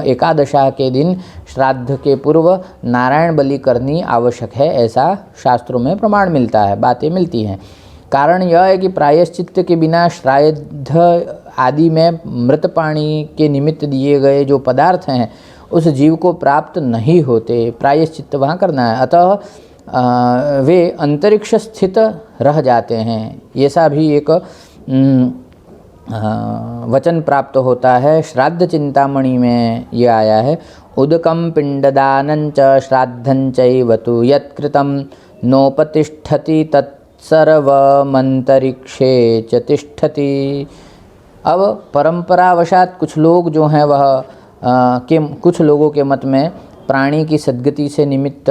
एकादशा के दिन श्राद्ध के पूर्व नारायण बलि करनी आवश्यक है, ऐसा शास्त्रों में प्रमाण मिलता है, बातें मिलती हैं। कारण यह है कि प्रायश्चित्त के बिना श्राद्ध आदि में मृत प्राणी के निमित्त दिए गए जो पदार्थ हैं उस जीव को प्राप्त नहीं होते, प्रायश्चित्त वहाँ करना है, अतः वे अंतरिक्ष स्थित रह जाते हैं। ऐसा भी एक वचन प्राप्त होता है। श्राद्ध चिंतामणि में ये आया है, उदकम पिंडदानंच श्राद्धंचैव तु यत्कृतं नोपतिष्ठति तत्सर्वमंतरिक्षे च तिष्ठति। अब परंपरावशात कुछ लोग जो हैं वह कुछ लोगों के मत में प्राणी की सद्गति से निमित्त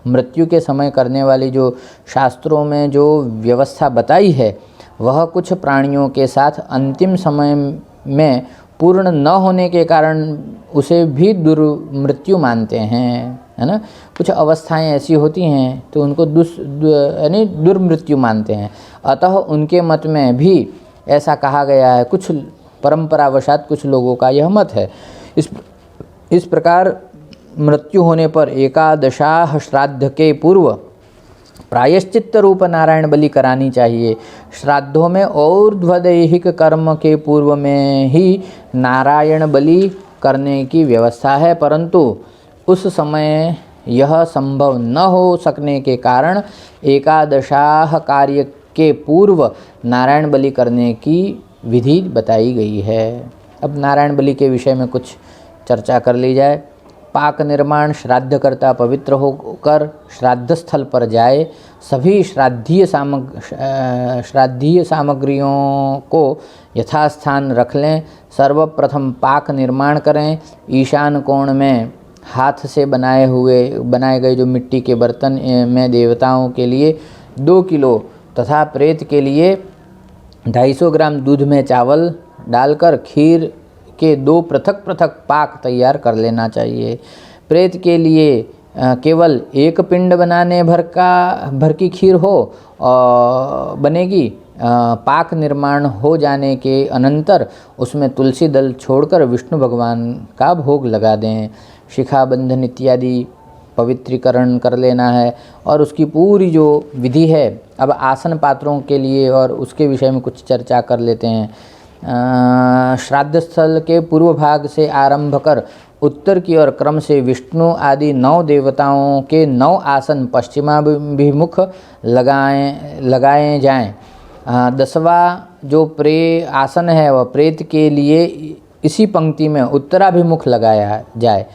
मृत्यु के समय करने वाली जो शास्त्रों में जो व्यवस्था बताई है वह कुछ प्राणियों के साथ अंतिम समय में पूर्ण न होने के कारण उसे भी दुर्मृत्यु मानते हैं, है ना। कुछ अवस्थाएं ऐसी होती हैं तो उनको यानी दुर्मृत्यु मानते हैं, अतः उनके मत में भी ऐसा कहा गया है। कुछ परंपरावशात कुछ लोगों का यह मत है। इस प्रकार मृत्यु होने पर एकादशाह श्राद्ध के पूर्व प्रायश्चित्त रूप नारायण बलि करानी चाहिए। श्राद्धों में और्ध्वदैहिक कर्म के पूर्व में ही नारायण बलि करने की व्यवस्था है, परंतु उस समय यह संभव न हो सकने के कारण एकादशाह कार्य के पूर्व नारायण बलि करने की विधि बताई गई है। अब नारायण बलि के विषय में कुछ चर्चा कर ली जाए। पाक निर्माण, श्राद्धकर्ता पवित्र होकर श्राद्ध स्थल पर जाए, सभी श्राद्धीय सामग्रियों को यथास्थान रख लें। सर्वप्रथम पाक निर्माण करें। ईशान कोण में हाथ से बनाए गए जो मिट्टी के बर्तन में देवताओं के लिए 2 किलो तथा प्रेत के लिए 250 ग्राम दूध में चावल डालकर खीर के 2 पृथक पृथक पाक तैयार कर लेना चाहिए। प्रेत के लिए केवल 1 पिंड बनाने भर की खीर बनेगी। पाक निर्माण हो जाने के अनंतर उसमें तुलसी दल छोड़कर विष्णु भगवान का भोग लगा दें। शिखा बंधन इत्यादि पवित्रीकरण कर लेना है और उसकी पूरी जो विधि है। अब आसन पात्रों के लिए और उसके विषय में कुछ चर्चा कर लेते हैं। श्राद्ध स्थल के पूर्व भाग से आरंभ कर उत्तर की ओर क्रम से विष्णु आदि 9 देवताओं के 9 आसन पश्चिमाभिमुख लगाए जाएं। 10वां जो आसन है वह प्रेत के लिए इसी पंक्ति में उत्तराभिमुख लगाया जाए।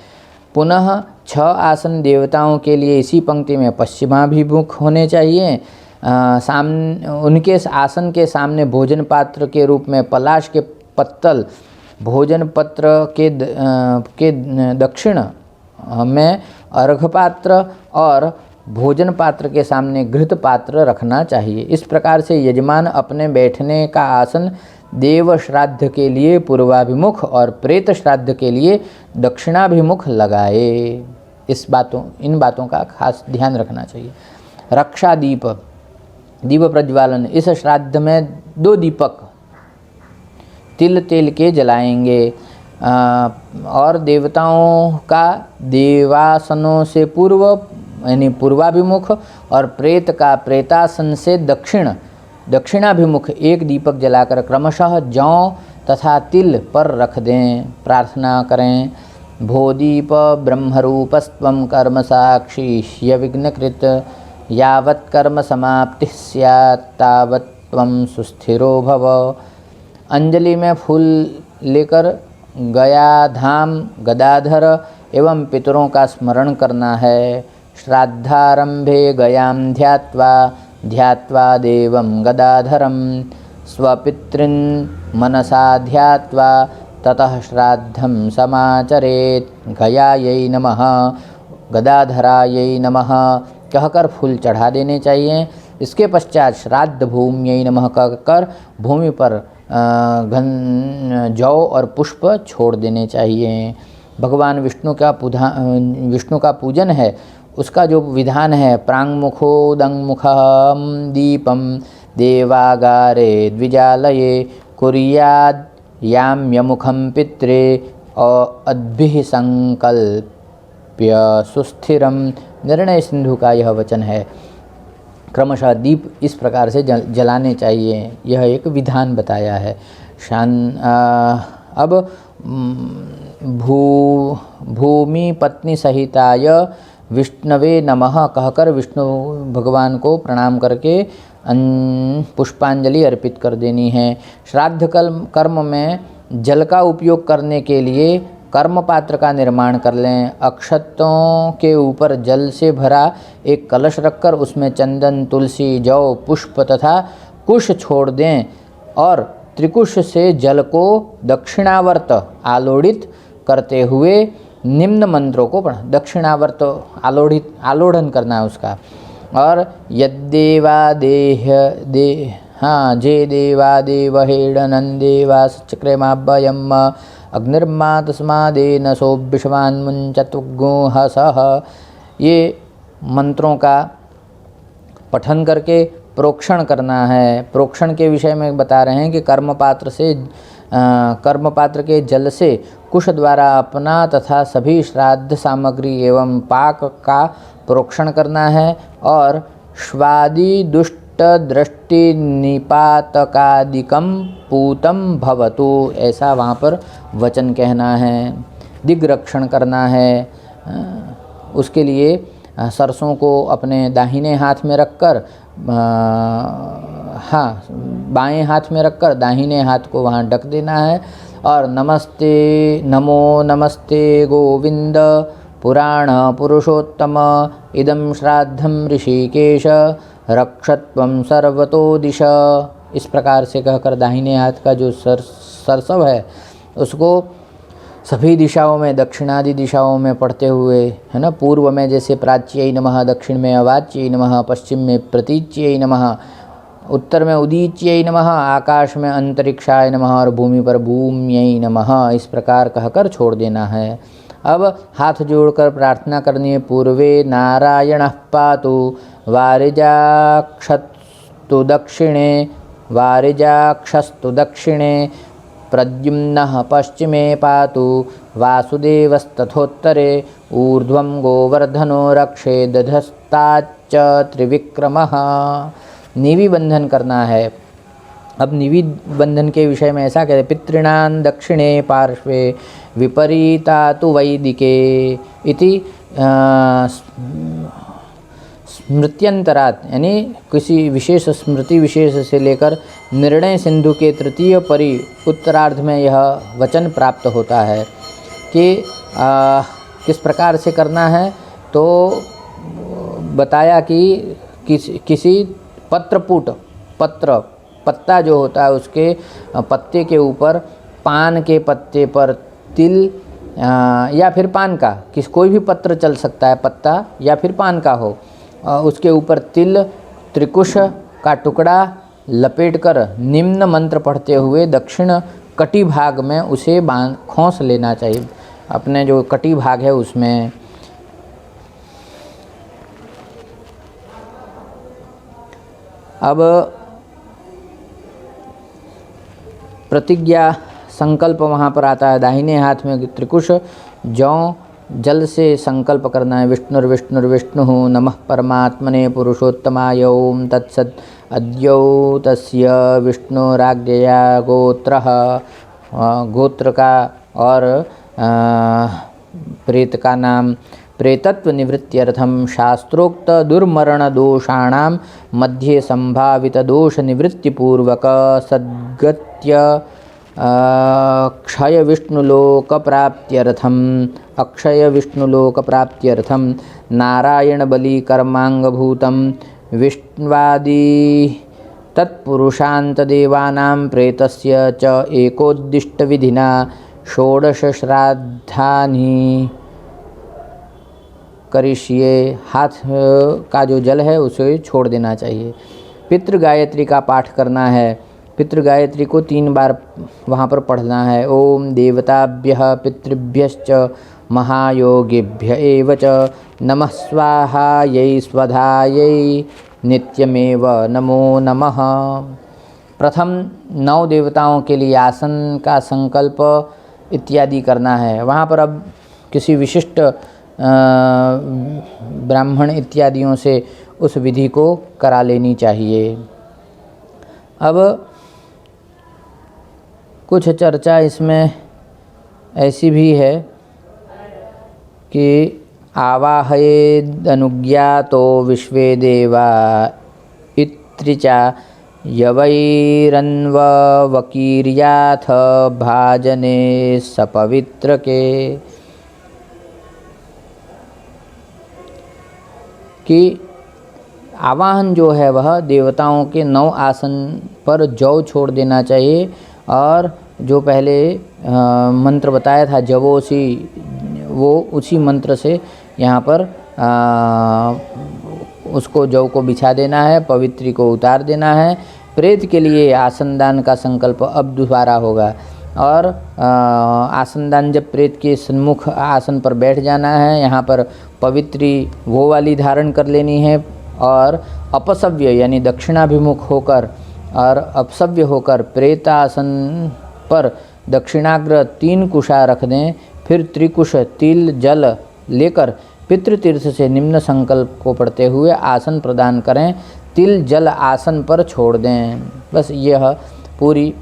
पुनः 6 आसन देवताओं के लिए इसी पंक्ति में पश्चिमाभिमुख होने चाहिए। उनके आसन के सामने भोजन पात्र के रूप में पलाश के पत्तल, भोजन पत्र के दक्षिण में अर्घ पात्र और भोजन पात्र के सामने घृत पात्र रखना चाहिए। इस प्रकार से यजमान अपने बैठने का आसन देव श्राद्ध के लिए पूर्वाभिमुख और प्रेत श्राद्ध के लिए दक्षिणाभिमुख लगाए। इन बातों का खास ध्यान रखना चाहिए। रक्षा दीप प्रज्वालन, इस श्राद्ध में 2 दीपक तिल तेल के जलाएंगे और देवताओं का देवासनों से पूर्व यानी पूर्वाभिमुख और प्रेत का प्रेतासन से दक्षिणाभिमुख 1 दीपक जलाकर क्रमशः जौ तथा तिल पर रख दें। प्रार्थना करें, भो दीप ब्रह्मरूपस्त्वं कर्म साक्षी यविघ्नकृत, यावत् कर्म समाप्ति स्यात् तावत् त्वं सुस्थिरो भव। अंजलि में फूल लेकर गया धाम गदाधर एवं पितरों का स्मरण करना है। श्राद्धारंभे गयां ध्यात्वा देवं गदाधरं, स्वपितॄन् मनसा ध्यात्वा ततः श्राद्धं समाचरेत्। गयायै नमः, गदाधरायै नमः, कहकर फूल चढ़ा देने चाहिए। इसके पश्चात श्राद्ध भूम्यै नमः कहकर भूमि पर जौ और पुष्प छोड़ देने चाहिए। भगवान विष्णु का पूजन है, उसका जो विधान है, प्राङ्मुखोदङ्मुखं दीपं देवागारे द्विजालये कुर्याद् याम्यमुखं पित्रे अद्भिः संकल्प्य सुस्थिरम। निर्णय सिंधु का यह वचन है। क्रमशः दीप इस प्रकार से जलाने चाहिए, यह एक विधान बताया है। अब भूमि पत्नी सहिताय विष्णवे नमः कहकर विष्णु भगवान को प्रणाम करके पुष्पांजलि अर्पित कर देनी है। श्राद्ध कर्म में जल का उपयोग करने के लिए कर्म पात्र का निर्माण कर लें। अक्षतों के ऊपर जल से भरा एक कलश रखकर उसमें चंदन, तुलसी, जौ, पुष्प तथा कुश छोड़ दें और त्रिकुश से जल को दक्षिणावर्त आलोड़ित करते हुए निम्न मंत्रों को पढ़ा। दक्षिणावर्त आलोड़न करना है उसका। और जे देवादेव हेडनन्देवास चक्रेमाभयम् अग्निर्मा तस्मादेन सोऽभिषमान्मुञ्चत्वगुहसः। ये मंत्रों का पठन करके प्रोक्षण करना है। प्रोक्षण के विषय में बता रहे हैं कि कर्मपात्र के जल से कुश द्वारा अपना तथा सभी श्राद्ध सामग्री एवं पाक का प्रोक्षण करना है। और श्वादि दुष्ट दृष्टि निपातकादिकम पूतम भवतु, ऐसा वहाँ पर वचन कहना है। दिग्रक्षण करना है। उसके लिए सरसों को अपने दाहिने हाथ में रखकर बाएं हाथ में रखकर दाहिने हाथ को वहाँ ढक देना है। और नमो नमस्ते गोविंद पुराण पुरुषोत्तम इदं श्राद्धं ऋषिकेश रक्षत्वं सर्वतो दिश। इस प्रकार से कहकर दाहिने हाथ का जो सरसव है उसको सभी दिशाओं में, दक्षिणादि दिशाओं में पढ़ते हुए, है ना, पूर्व में जैसे प्राच्यै नमः, दक्षिण में अवाच्यै नमः, पश्चिम में प्रतीच्यै नमः, उत्तर में उदीच्यै नमः, आकाश में अंतरिक्षाय नमः और भूमि पर भूम्यै नमः, इस प्रकार कहकर छोड़ देना है। अब हाथ जोड़कर प्रार्थना करनी है। पूर्वे नारायणः पातु वारिजाक्षस्तु दक्षिणे प्रद्युम्नः पश्चिमे पातु वासुदेवस्तथोत्तरे ऊर्ध्वं गोवर्धनो रक्षेदधस्ताच्च त्रिविक्रमः। निवि बंधन करना है। अब निवि बंधन के विषय में ऐसा कहते हैं, पितॄणां दक्षिणे पार्श्वे विपरीता तु वैदिके इति स्मृत्यंतरात्, यानी किसी विशेष स्मृति विशेष से लेकर निर्णय सिंधु के तृतीय परि उत्तरार्ध में यह वचन प्राप्त होता है कि किस प्रकार से करना है। तो बताया कि किसी पत्ता जो होता है उसके पत्ते के ऊपर, पान के पत्ते पर तिल या फिर पान का, कोई भी पत्र चल सकता है, पत्ता या फिर पान का हो, उसके ऊपर तिल, त्रिकुश का टुकड़ा लपेटकर निम्न मंत्र पढ़ते हुए दक्षिण कटी भाग में उसे खोस लेना चाहिए। अपने जो कटी भाग है उसमें। अब प्रतिज्ञा संकल्प वहाँ पर आता है। दाहिने हाथ में त्रिकुश, जौ, जल से संकल्प करना है। विष्णुर्विष्णुर्विष्णुः नमः परमात्मने पुरुषोत्तमाय ओम तत्सत्। अद्यौ तस्य विष्णुराज्ञया गोत्रः, गोत्र का और प्रेत का नाम। प्रेतत्व निवृत्त्यर्थम शास्त्रोक्त दुर्मरण दोषाणां मध्ये संभावित दोष निवृत्ति पूर्वक सद्गत्य अक्षय विष्णुलोक प्राप्त्यर्थम नारायण बलि कर्मांगभूतं विष्णवादि तत्पुरुषांत देवानां प्रेतस्य च एकोद्दिष्ट विधिना षोडश श्राद्धानि करिष्ये, हाथ का जो जल है उसे छोड़ देना चाहिए। पितृ गायत्री का पाठ करना है। पितृ गायत्री को 3 बार वहाँ पर पढ़ना है। ओम देवताभ्यः पितृभ्यश्च महायोगिभ्य एव च नमः स्वाहायै स्वधायै नित्यमेव नमो नमः। प्रथम 9 देवताओं के लिए आसन का संकल्प इत्यादि करना है। वहाँ पर अब किसी विशिष्ट ब्राह्मण इत्यादियों से उस विधि को करा लेनी चाहिए। अब कुछ चर्चा इसमें ऐसी भी है कि आवाहयेदनुज्ञातो विश्वे देवा इत्रिचा यवैरन्वकीर्याथ भाजने सपवित्र के, कि आवाहन जो है वह देवताओं के 9 आसन पर जौ छोड़ देना चाहिए। और जो पहले मंत्र बताया था जवोसी, वो उसी मंत्र से यहाँ पर उसको जौ को बिछा देना है, पवित्री को उतार देना है। प्रेत के लिए आसनदान का संकल्प अब दोबारा होगा। और आसनदान जब प्रेत के सन्मुख आसन पर बैठ जाना है, यहाँ पर पवित्री वो वाली धारण कर लेनी है और अपसव्य यानी दक्षिणाभिमुख होकर और अपसव्य होकर प्रेतासन पर दक्षिणाग्र 3 कुशा रख दें। फिर त्रिकुश तिल जल लेकर पितृतीर्थ से निम्न संकल्प को पढ़ते हुए आसन प्रदान करें। तिल जल आसन पर छोड़ दें। बस यह पूरी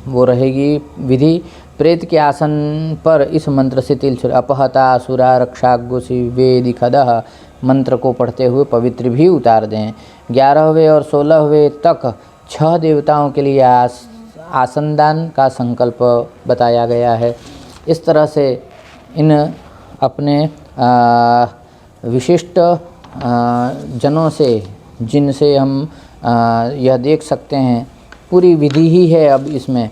वो रहेगी विधि। प्रेत के आसन पर इस मंत्र से तिल छोड़, अपहता असुरा रक्षागुषि वेदिखदः मंत्र को पढ़ते हुए पवित्र भी उतार दें। 11वें और 16वें तक 6 देवताओं के लिए आसनदान का संकल्प बताया गया है। इस तरह से इन अपने विशिष्ट जनों से, जिनसे हम यह देख सकते हैं, पूरी विधि ही है। अब इसमें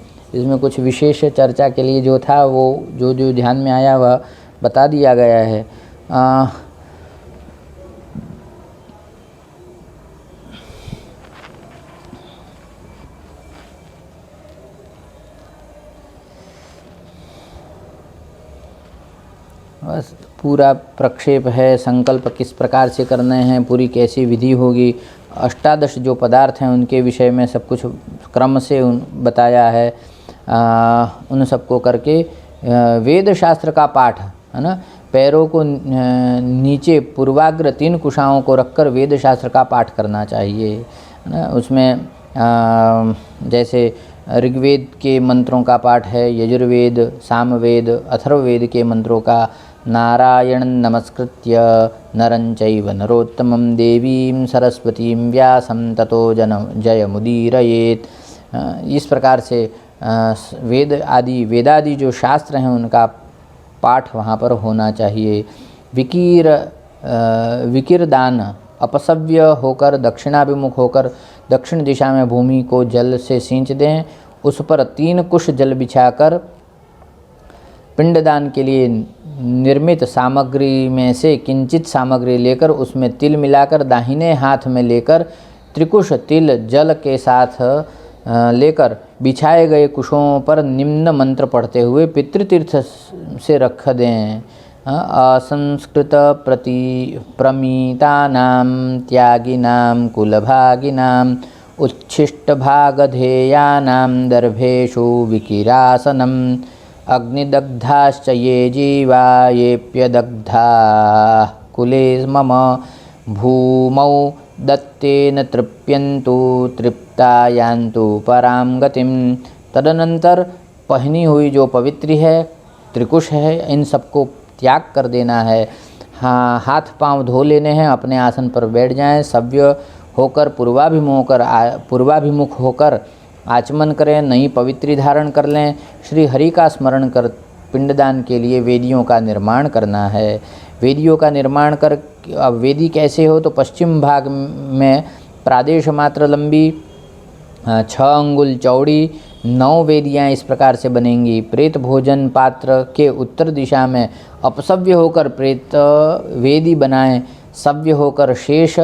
कुछ विशेष चर्चा के लिए जो था वो जो ध्यान में आया वह बता दिया गया है। बस पूरा प्रक्षेप है, संकल्प किस प्रकार से करने हैं, पूरी कैसी विधि होगी। 18 जो पदार्थ हैं उनके विषय में सब कुछ क्रम से बताया है। उन सबको करके वेद शास्त्र का पाठ है ना, पैरों को नीचे पूर्वाग्र 3 कुशाओं को रखकर वेद शास्त्र का पाठ करना चाहिए, है ना। उसमें जैसे ऋग्वेद के मंत्रों का पाठ है, यजुर्वेद, सामवेद, अथर्ववेद के मंत्रों का नारायण नमस्कृत्य नरं चैव नरोत्तमं देवीं सरस्वतीं व्यासं ततो जयमुदीरयेत्। इस प्रकार से वेदादि जो शास्त्र हैं उनका पाठ वहाँ पर होना चाहिए। विकीरदान अपसव्य होकर दक्षिणाभिमुख होकर दक्षिण दिशा में भूमि को जल से सींच दें। उस पर 3 कुश जल बिछाकर पिंडदान के लिए निर्मित सामग्री में से किंचित सामग्री लेकर उसमें तिल मिलाकर दाहिने हाथ में लेकर त्रिकुश तिल जल के साथ लेकर बिछाए गए कुशों पर निम्न मंत्र पढ़ते हुए पितृतीर्थ से रख दें। असंस्कृत प्रमितानां त्यागिनां कुलभागिनां उच्छिष्टभागधेयानां दर्भेषु विकिरासनम् अग्निदग्धाश्च ये जीवा येऽप्यदग्धाः कुले मम भूमौ दत्तेन तृप्यन्तु तृप्ता यान्तु परां गतिम। तदनंतर पहनी हुई जो पवित्री है, त्रिकुश है, इन सबको त्याग कर देना है। हाँ, हाथ पांव धो लेने हैं, अपने आसन पर बैठ जाएं, सव्य होकर पूर्वाभिमुख होकर आचमन करें, नई पवित्री धारण कर लें। श्री हरि का स्मरण कर पिंडदान के लिए वेदियों का निर्माण करना है। वेदियों का निर्माण कर, अब वेदी कैसे हो तो पश्चिम भाग में प्रादेश मात्र लंबी 6 अंगुल चौड़ी 9 वेदियाँ इस प्रकार से बनेंगी। प्रेत भोजन पात्र के उत्तर दिशा में अपसव्य होकर प्रेत वेदी बनाएं, सव्य होकर शेष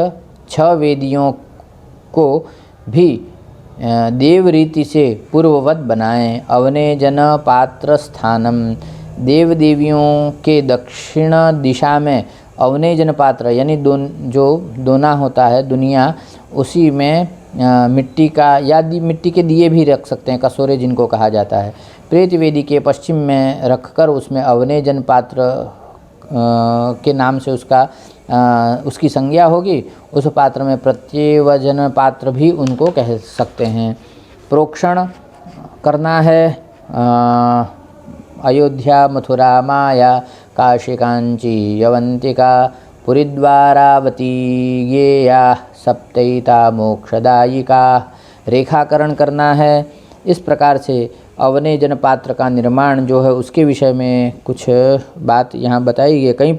6 वेदियों को भी देव रीति से पूर्ववत बनाएं। अवने जन पात्र स्थानम, देव देवियों के दक्षिण दिशा में अवनेजन पात्र यानी जो दोना होता है दुनिया, उसी में मिट्टी का या मिट्टी के दिए भी रख सकते हैं, कसोरे जिनको कहा जाता है। प्रेत वेदी के पश्चिम में रखकर उसमें अवनेजन पात्र के नाम से उसकी संज्ञा होगी। उस पात्र में प्रत्यवजन पात्र भी उनको कह सकते हैं। प्रोक्षण करना है अयोध्या, मथुरा, माया, काशी, कांची, यवंतिका, पुरीद्वारावती, गेया, सप्तैता, मोक्षदायिका। रेखाकरण करना है। इस प्रकार से अवनेजन पात्र का निर्माण जो है उसके विषय में कुछ बात यहाँ बताई गई। कई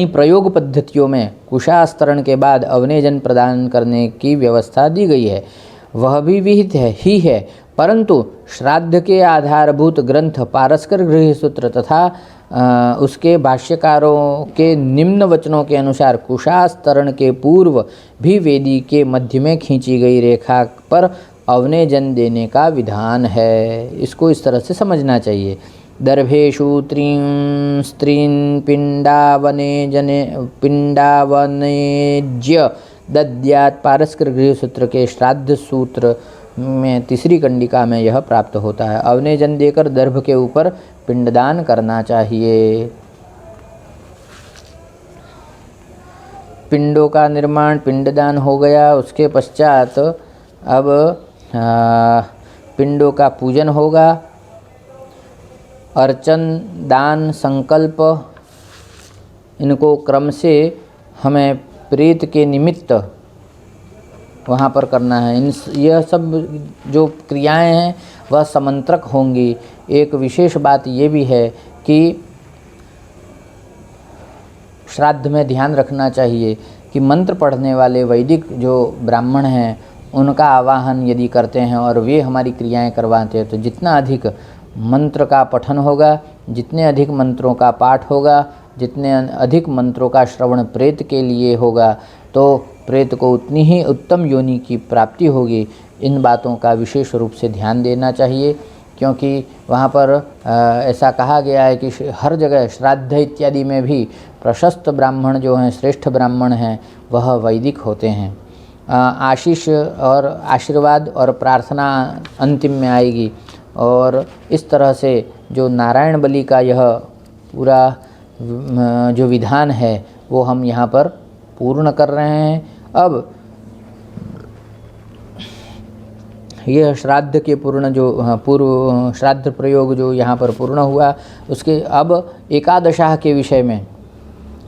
प्रयोग पद्धतियों में कुशास्तरण के बाद अवनेजन प्रदान करने की व्यवस्था दी गई है, वह भी विहित ही है। परंतु श्राद्ध के आधारभूत ग्रंथ पारस्कर गृह सूत्र तथा उसके भाष्यकारों के निम्न वचनों के अनुसार कुशास्तरण के पूर्व भी वेदी के मध्य में खींची गई रेखा पर अवनेजन देने का विधान है। इसको इस तरह से समझना चाहिए। दर्भेषु त्रीं स्त्रीन् पिंडावनेज्य दद्यात् पारस्कर गृह सूत्र के श्राद्ध सूत्र में तीसरी कंडिका में यह प्राप्त होता है। अवनेजन देकर दर्भ के ऊपर पिंडदान करना चाहिए। पिंडों का निर्माण, पिंडदान हो गया। उसके पश्चात अब पिंडों का पूजन होगा। अर्चन, दान, संकल्प, इनको क्रम से हमें प्रेत के निमित्त वहाँ पर करना है। यह सब जो क्रियाएं हैं वह समंत्रक होंगी। एक विशेष बात ये भी है कि श्राद्ध में ध्यान रखना चाहिए कि मंत्र पढ़ने वाले वैदिक जो ब्राह्मण हैं उनका आवाहन यदि करते हैं और वे हमारी क्रियाएं करवाते हैं तो जितना अधिक मंत्र का पठन होगा, जितने अधिक मंत्रों का पाठ होगा, जितने अधिक मंत्रों का श्रवण प्रेत के लिए होगा, तो प्रेत को उतनी ही उत्तम योनि की प्राप्ति होगी। इन बातों का विशेष रूप से ध्यान देना चाहिए, क्योंकि वहाँ पर ऐसा कहा गया है कि हर जगह श्राद्ध इत्यादि में भी प्रशस्त ब्राह्मण जो हैं, श्रेष्ठ ब्राह्मण हैं, वह वैदिक होते हैं। आशीष और आशीर्वाद और प्रार्थना अंतिम में आएगी। और इस तरह से जो नारायण बलि का यह पूरा जो विधान है वो हम यहाँ पर पूर्ण कर रहे हैं। अब यह श्राद्ध के पूर्व श्राद्ध प्रयोग जो यहाँ पर पूर्ण हुआ, उसके अब एकादशाह के विषय में,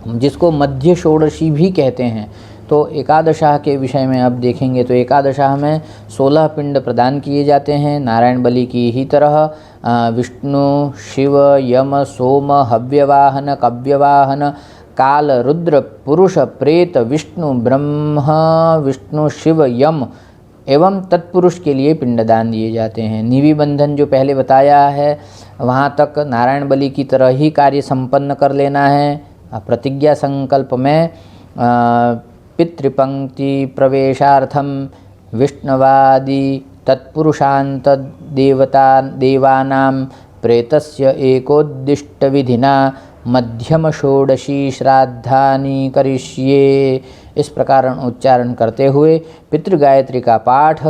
जिसको मध्य षोडशी भी कहते हैं, तो एकादशाह के विषय में अब देखेंगे। तो एकादशाह में 16 पिंड प्रदान किए जाते हैं नारायण बलि की ही तरह। विष्णु, शिव, यम, सोम, हव्यवाहन, कव्यवाहन, काल, रुद्र, पुरुष, प्रेत, विष्णु, ब्रह्मा, विष्णु, शिव, यम एवं तत्पुरुष के लिए पिंडदान दिए जाते हैं। निवि बंधन जो पहले बताया है वहाँ तक नारायण बलि की तरह ही कार्य संपन्न कर लेना है। प्रतिज्ञा संकल्प में पितृपंक्ति प्रवेशार्थम विष्णवादि तत्पुरुषांत देवानां प्रेतस्य एकोद्दिष्ट विधिना मध्यम षोडशी श्राद्धानि करिष्ये, इस प्रकार उच्चारण करते हुए पितृगायत्री का पाठ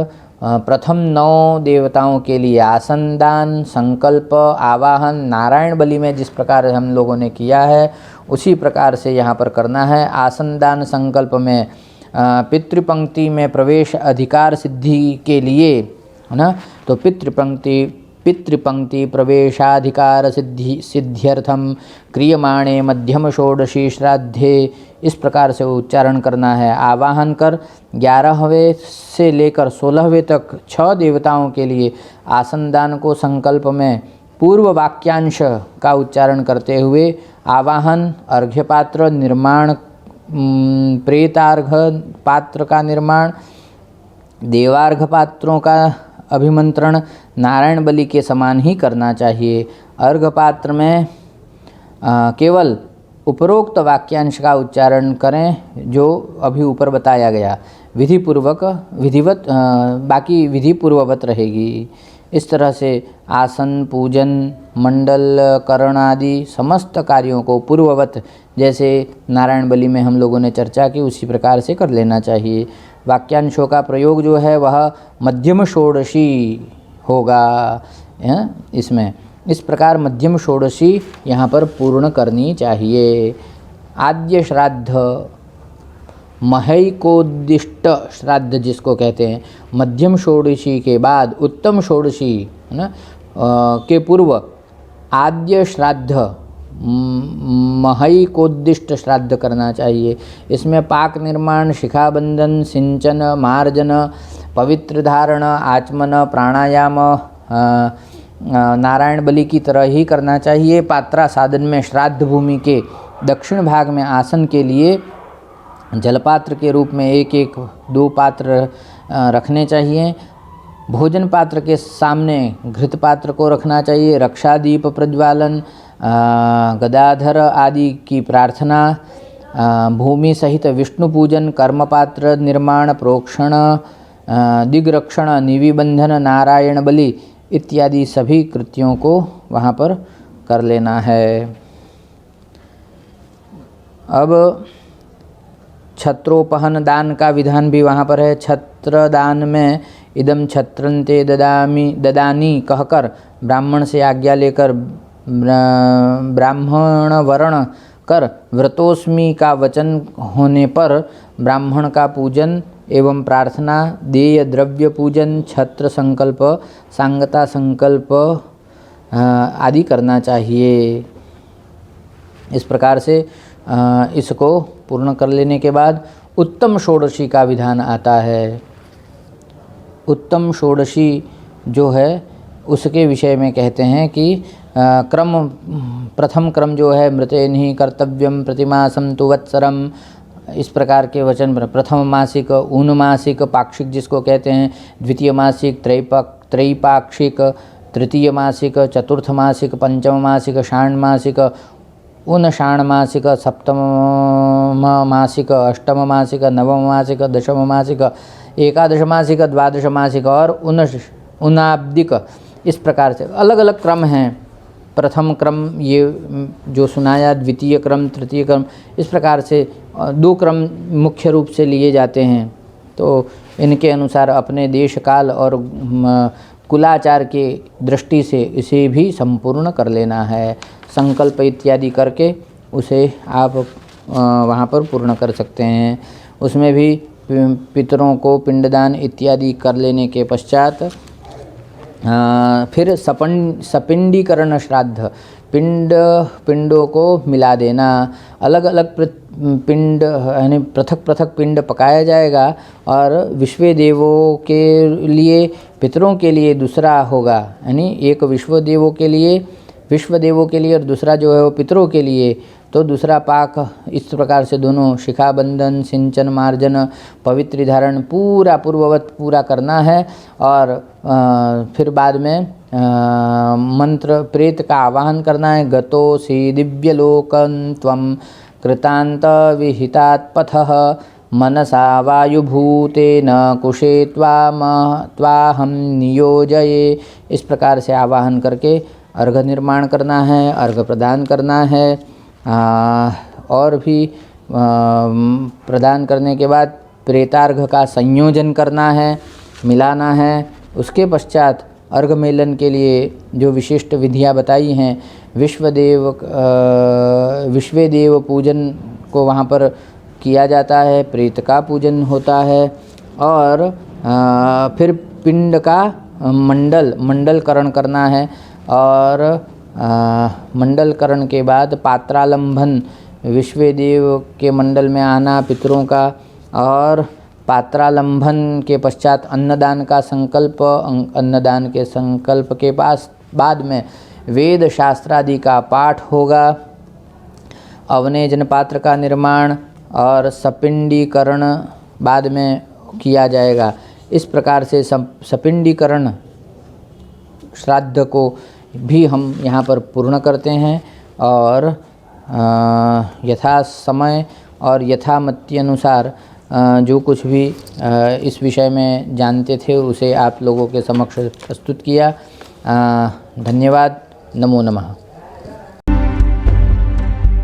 प्रथम 9 देवताओं के लिए आसन दान, संकल्प, आवाहन नारायण बलि में जिस प्रकार हम लोगों ने किया है उसी प्रकार से यहाँ पर करना है। आसन दान संकल्प में पितृपंक्ति में प्रवेश अधिकार सिद्धि के लिए, है ना, तो पितृपंक्ति प्रवेशाधिकार सिद्ध्यर्थम क्रियमाणे मध्यम षोडशी श्राद्धे, इस प्रकार से उच्चारण करना है। आवाहन कर 11वें से लेकर 16वें तक 6 देवताओं के लिए आसनदान को संकल्प में पूर्व वाक्यांश का उच्चारण करते हुए आवाहन, अर्घ्यपात्र निर्माण, प्रेतार्घ पात्र का निर्माण, देवार्घ पात्रों का अभिमंत्रण नारायण बलि के समान ही करना चाहिए। अर्घ पात्र में केवल उपरोक्त वाक्यांश का उच्चारण करें जो अभी ऊपर बताया गया, विधिवत बाकी विधि पूर्ववत रहेगी। इस तरह से आसन, पूजन, मंडल करण आदि समस्त कार्यों को पूर्ववत, जैसे नारायण बलि में हम लोगों ने चर्चा की, उसी प्रकार से कर लेना चाहिए। वाक्यांशों का प्रयोग जो है वह मध्यम षोडशी होगा इसमें। इस प्रकार मध्यम षोडशी यहाँ पर पूर्ण करनी चाहिए। आद्य श्राद्ध, महैकोद्दिष्ट श्राद्ध जिसको कहते हैं, मध्यम षोडशी के बाद उत्तम षोडशी है ना के पूर्व आद्य श्राद्ध, महैकोद्दिष्ट श्राद्ध करना चाहिए। इसमें पाक निर्माण, शिखाबंधन, सिंचन, मार्जन, पवित्र धारण, आचमन, प्राणायाम नारायण बलि की तरह ही करना चाहिए। पात्रा साधन में श्राद्ध भूमि के दक्षिण भाग में आसन के लिए जलपात्र के रूप में 1-2 पात्र रखने चाहिए। भोजन पात्र के सामने घृत पात्र को रखना चाहिए। रक्षा दीप प्रज्वालन, गदाधर आदि की प्रार्थना, भूमि सहित विष्णु पूजन, कर्मपात्र निर्माण, प्रोक्षण, दिग्रक्षण, निविबंधन, नारायण बलि इत्यादि सभी कृत्यों को वहाँ पर कर लेना है। अब छत्रोपहन दान का विधान भी वहाँ पर है। छत्र दान में इदम छत्रंते ददानी कहकर ब्राह्मण से आज्ञा लेकर ब्राह्मण वर्ण कर व्रतोस्मि का वचन होने पर ब्राह्मण का पूजन एवं प्रार्थना, देय द्रव्य पूजन, छत्र संकल्प, सांगता संकल्प आदि करना चाहिए। इस प्रकार से इसको पूर्ण कर लेने के बाद उत्तम षोडशी का विधान आता है। उत्तम षोडशी जो है उसके विषय में कहते हैं कि प्रथम क्रम जो है मृतेन्हि कर्तव्यम प्रतिमासम तु वत्सरम, इस प्रकार के वचन प्रथम मासिक, ऊनमासिक, पाक्षिक जिसको कहते हैं, द्वितीय मासिक, त्रैपाक्षिक, तृतीय मासिक, चतुर्थ मासिक, पंचम मासिक, षाण्मासिक, उन षाण्मासिक, सप्तम मासिक, अष्टम मासिक, नवम मासिक, दशम मासिक, एकादश मासिक, द्वादश मासिक और उनाब्दिक। इस प्रकार से अलग अलग क्रम हैं। प्रथम क्रम ये जो सुनाया, द्वितीय क्रम, तृतीय क्रम, इस प्रकार से 2 क्रम मुख्य रूप से लिए जाते हैं। तो इनके अनुसार अपने देश काल और कुलाचार के दृष्टि से इसे भी संपूर्ण कर लेना है। संकल्प इत्यादि करके उसे आप वहाँ पर पूर्ण कर सकते हैं। उसमें भी पितरों को पिंडदान इत्यादि कर लेने के पश्चात फिर सपिंडीकरण श्राद्ध, पिंडों को मिला देना। अलग अलग पिंड यानी पृथक पृथक पिंड पकाया जाएगा और विश्व देवों के लिए, पितरों के लिए दूसरा होगा। यानी एक विश्व देवों के लिए और दूसरा जो है वो पितरों के लिए। तो दूसरा पाक इस प्रकार से दोनों शिखाबंधन, सिंचन, मार्जन, पवित्र धारण पूरा पूर्ववत पूरा करना है। और फिर बाद में मंत्र प्रेत का आवाहन करना है। गतोऽसि दिव्यलोकं त्वं कृतांत विहितात् पथः मनसा वायुभूतेन कुशे त्वाहं नियोजये। इस प्रकार से आवाहन करके अर्घ निर्माण करना है, अर्घ प्रदान करना है। और भी प्रदान करने के बाद प्रेतार्घ का संयोजन करना है, मिलाना है। उसके पश्चात अर्घ मेलन के लिए जो विशिष्ट विधियां बताई हैं, विश्वदेव पूजन को वहाँ पर किया जाता है, प्रेत का पूजन होता है और फिर पिंड का मंडलकरण करना है। और मंडलकरण के बाद पात्रालंबन, विश्वदेव के मंडल में आना पितरों का, और पात्रालंबन के पश्चात अन्नदान का संकल्प। अन्नदान के संकल्प के बाद में वेद शास्त्र आदि का पाठ होगा। अवनेजन पात्र का निर्माण और सपिंडीकरण बाद में किया जाएगा। इस प्रकार से सपिंडीकरण श्राद्ध को भी हम यहाँ पर पूर्ण करते हैं और यथा समय और यथामति अनुसार जो कुछ भी इस विषय में जानते थे उसे आप लोगों के समक्ष प्रस्तुत किया। धन्यवाद। नमो नमः।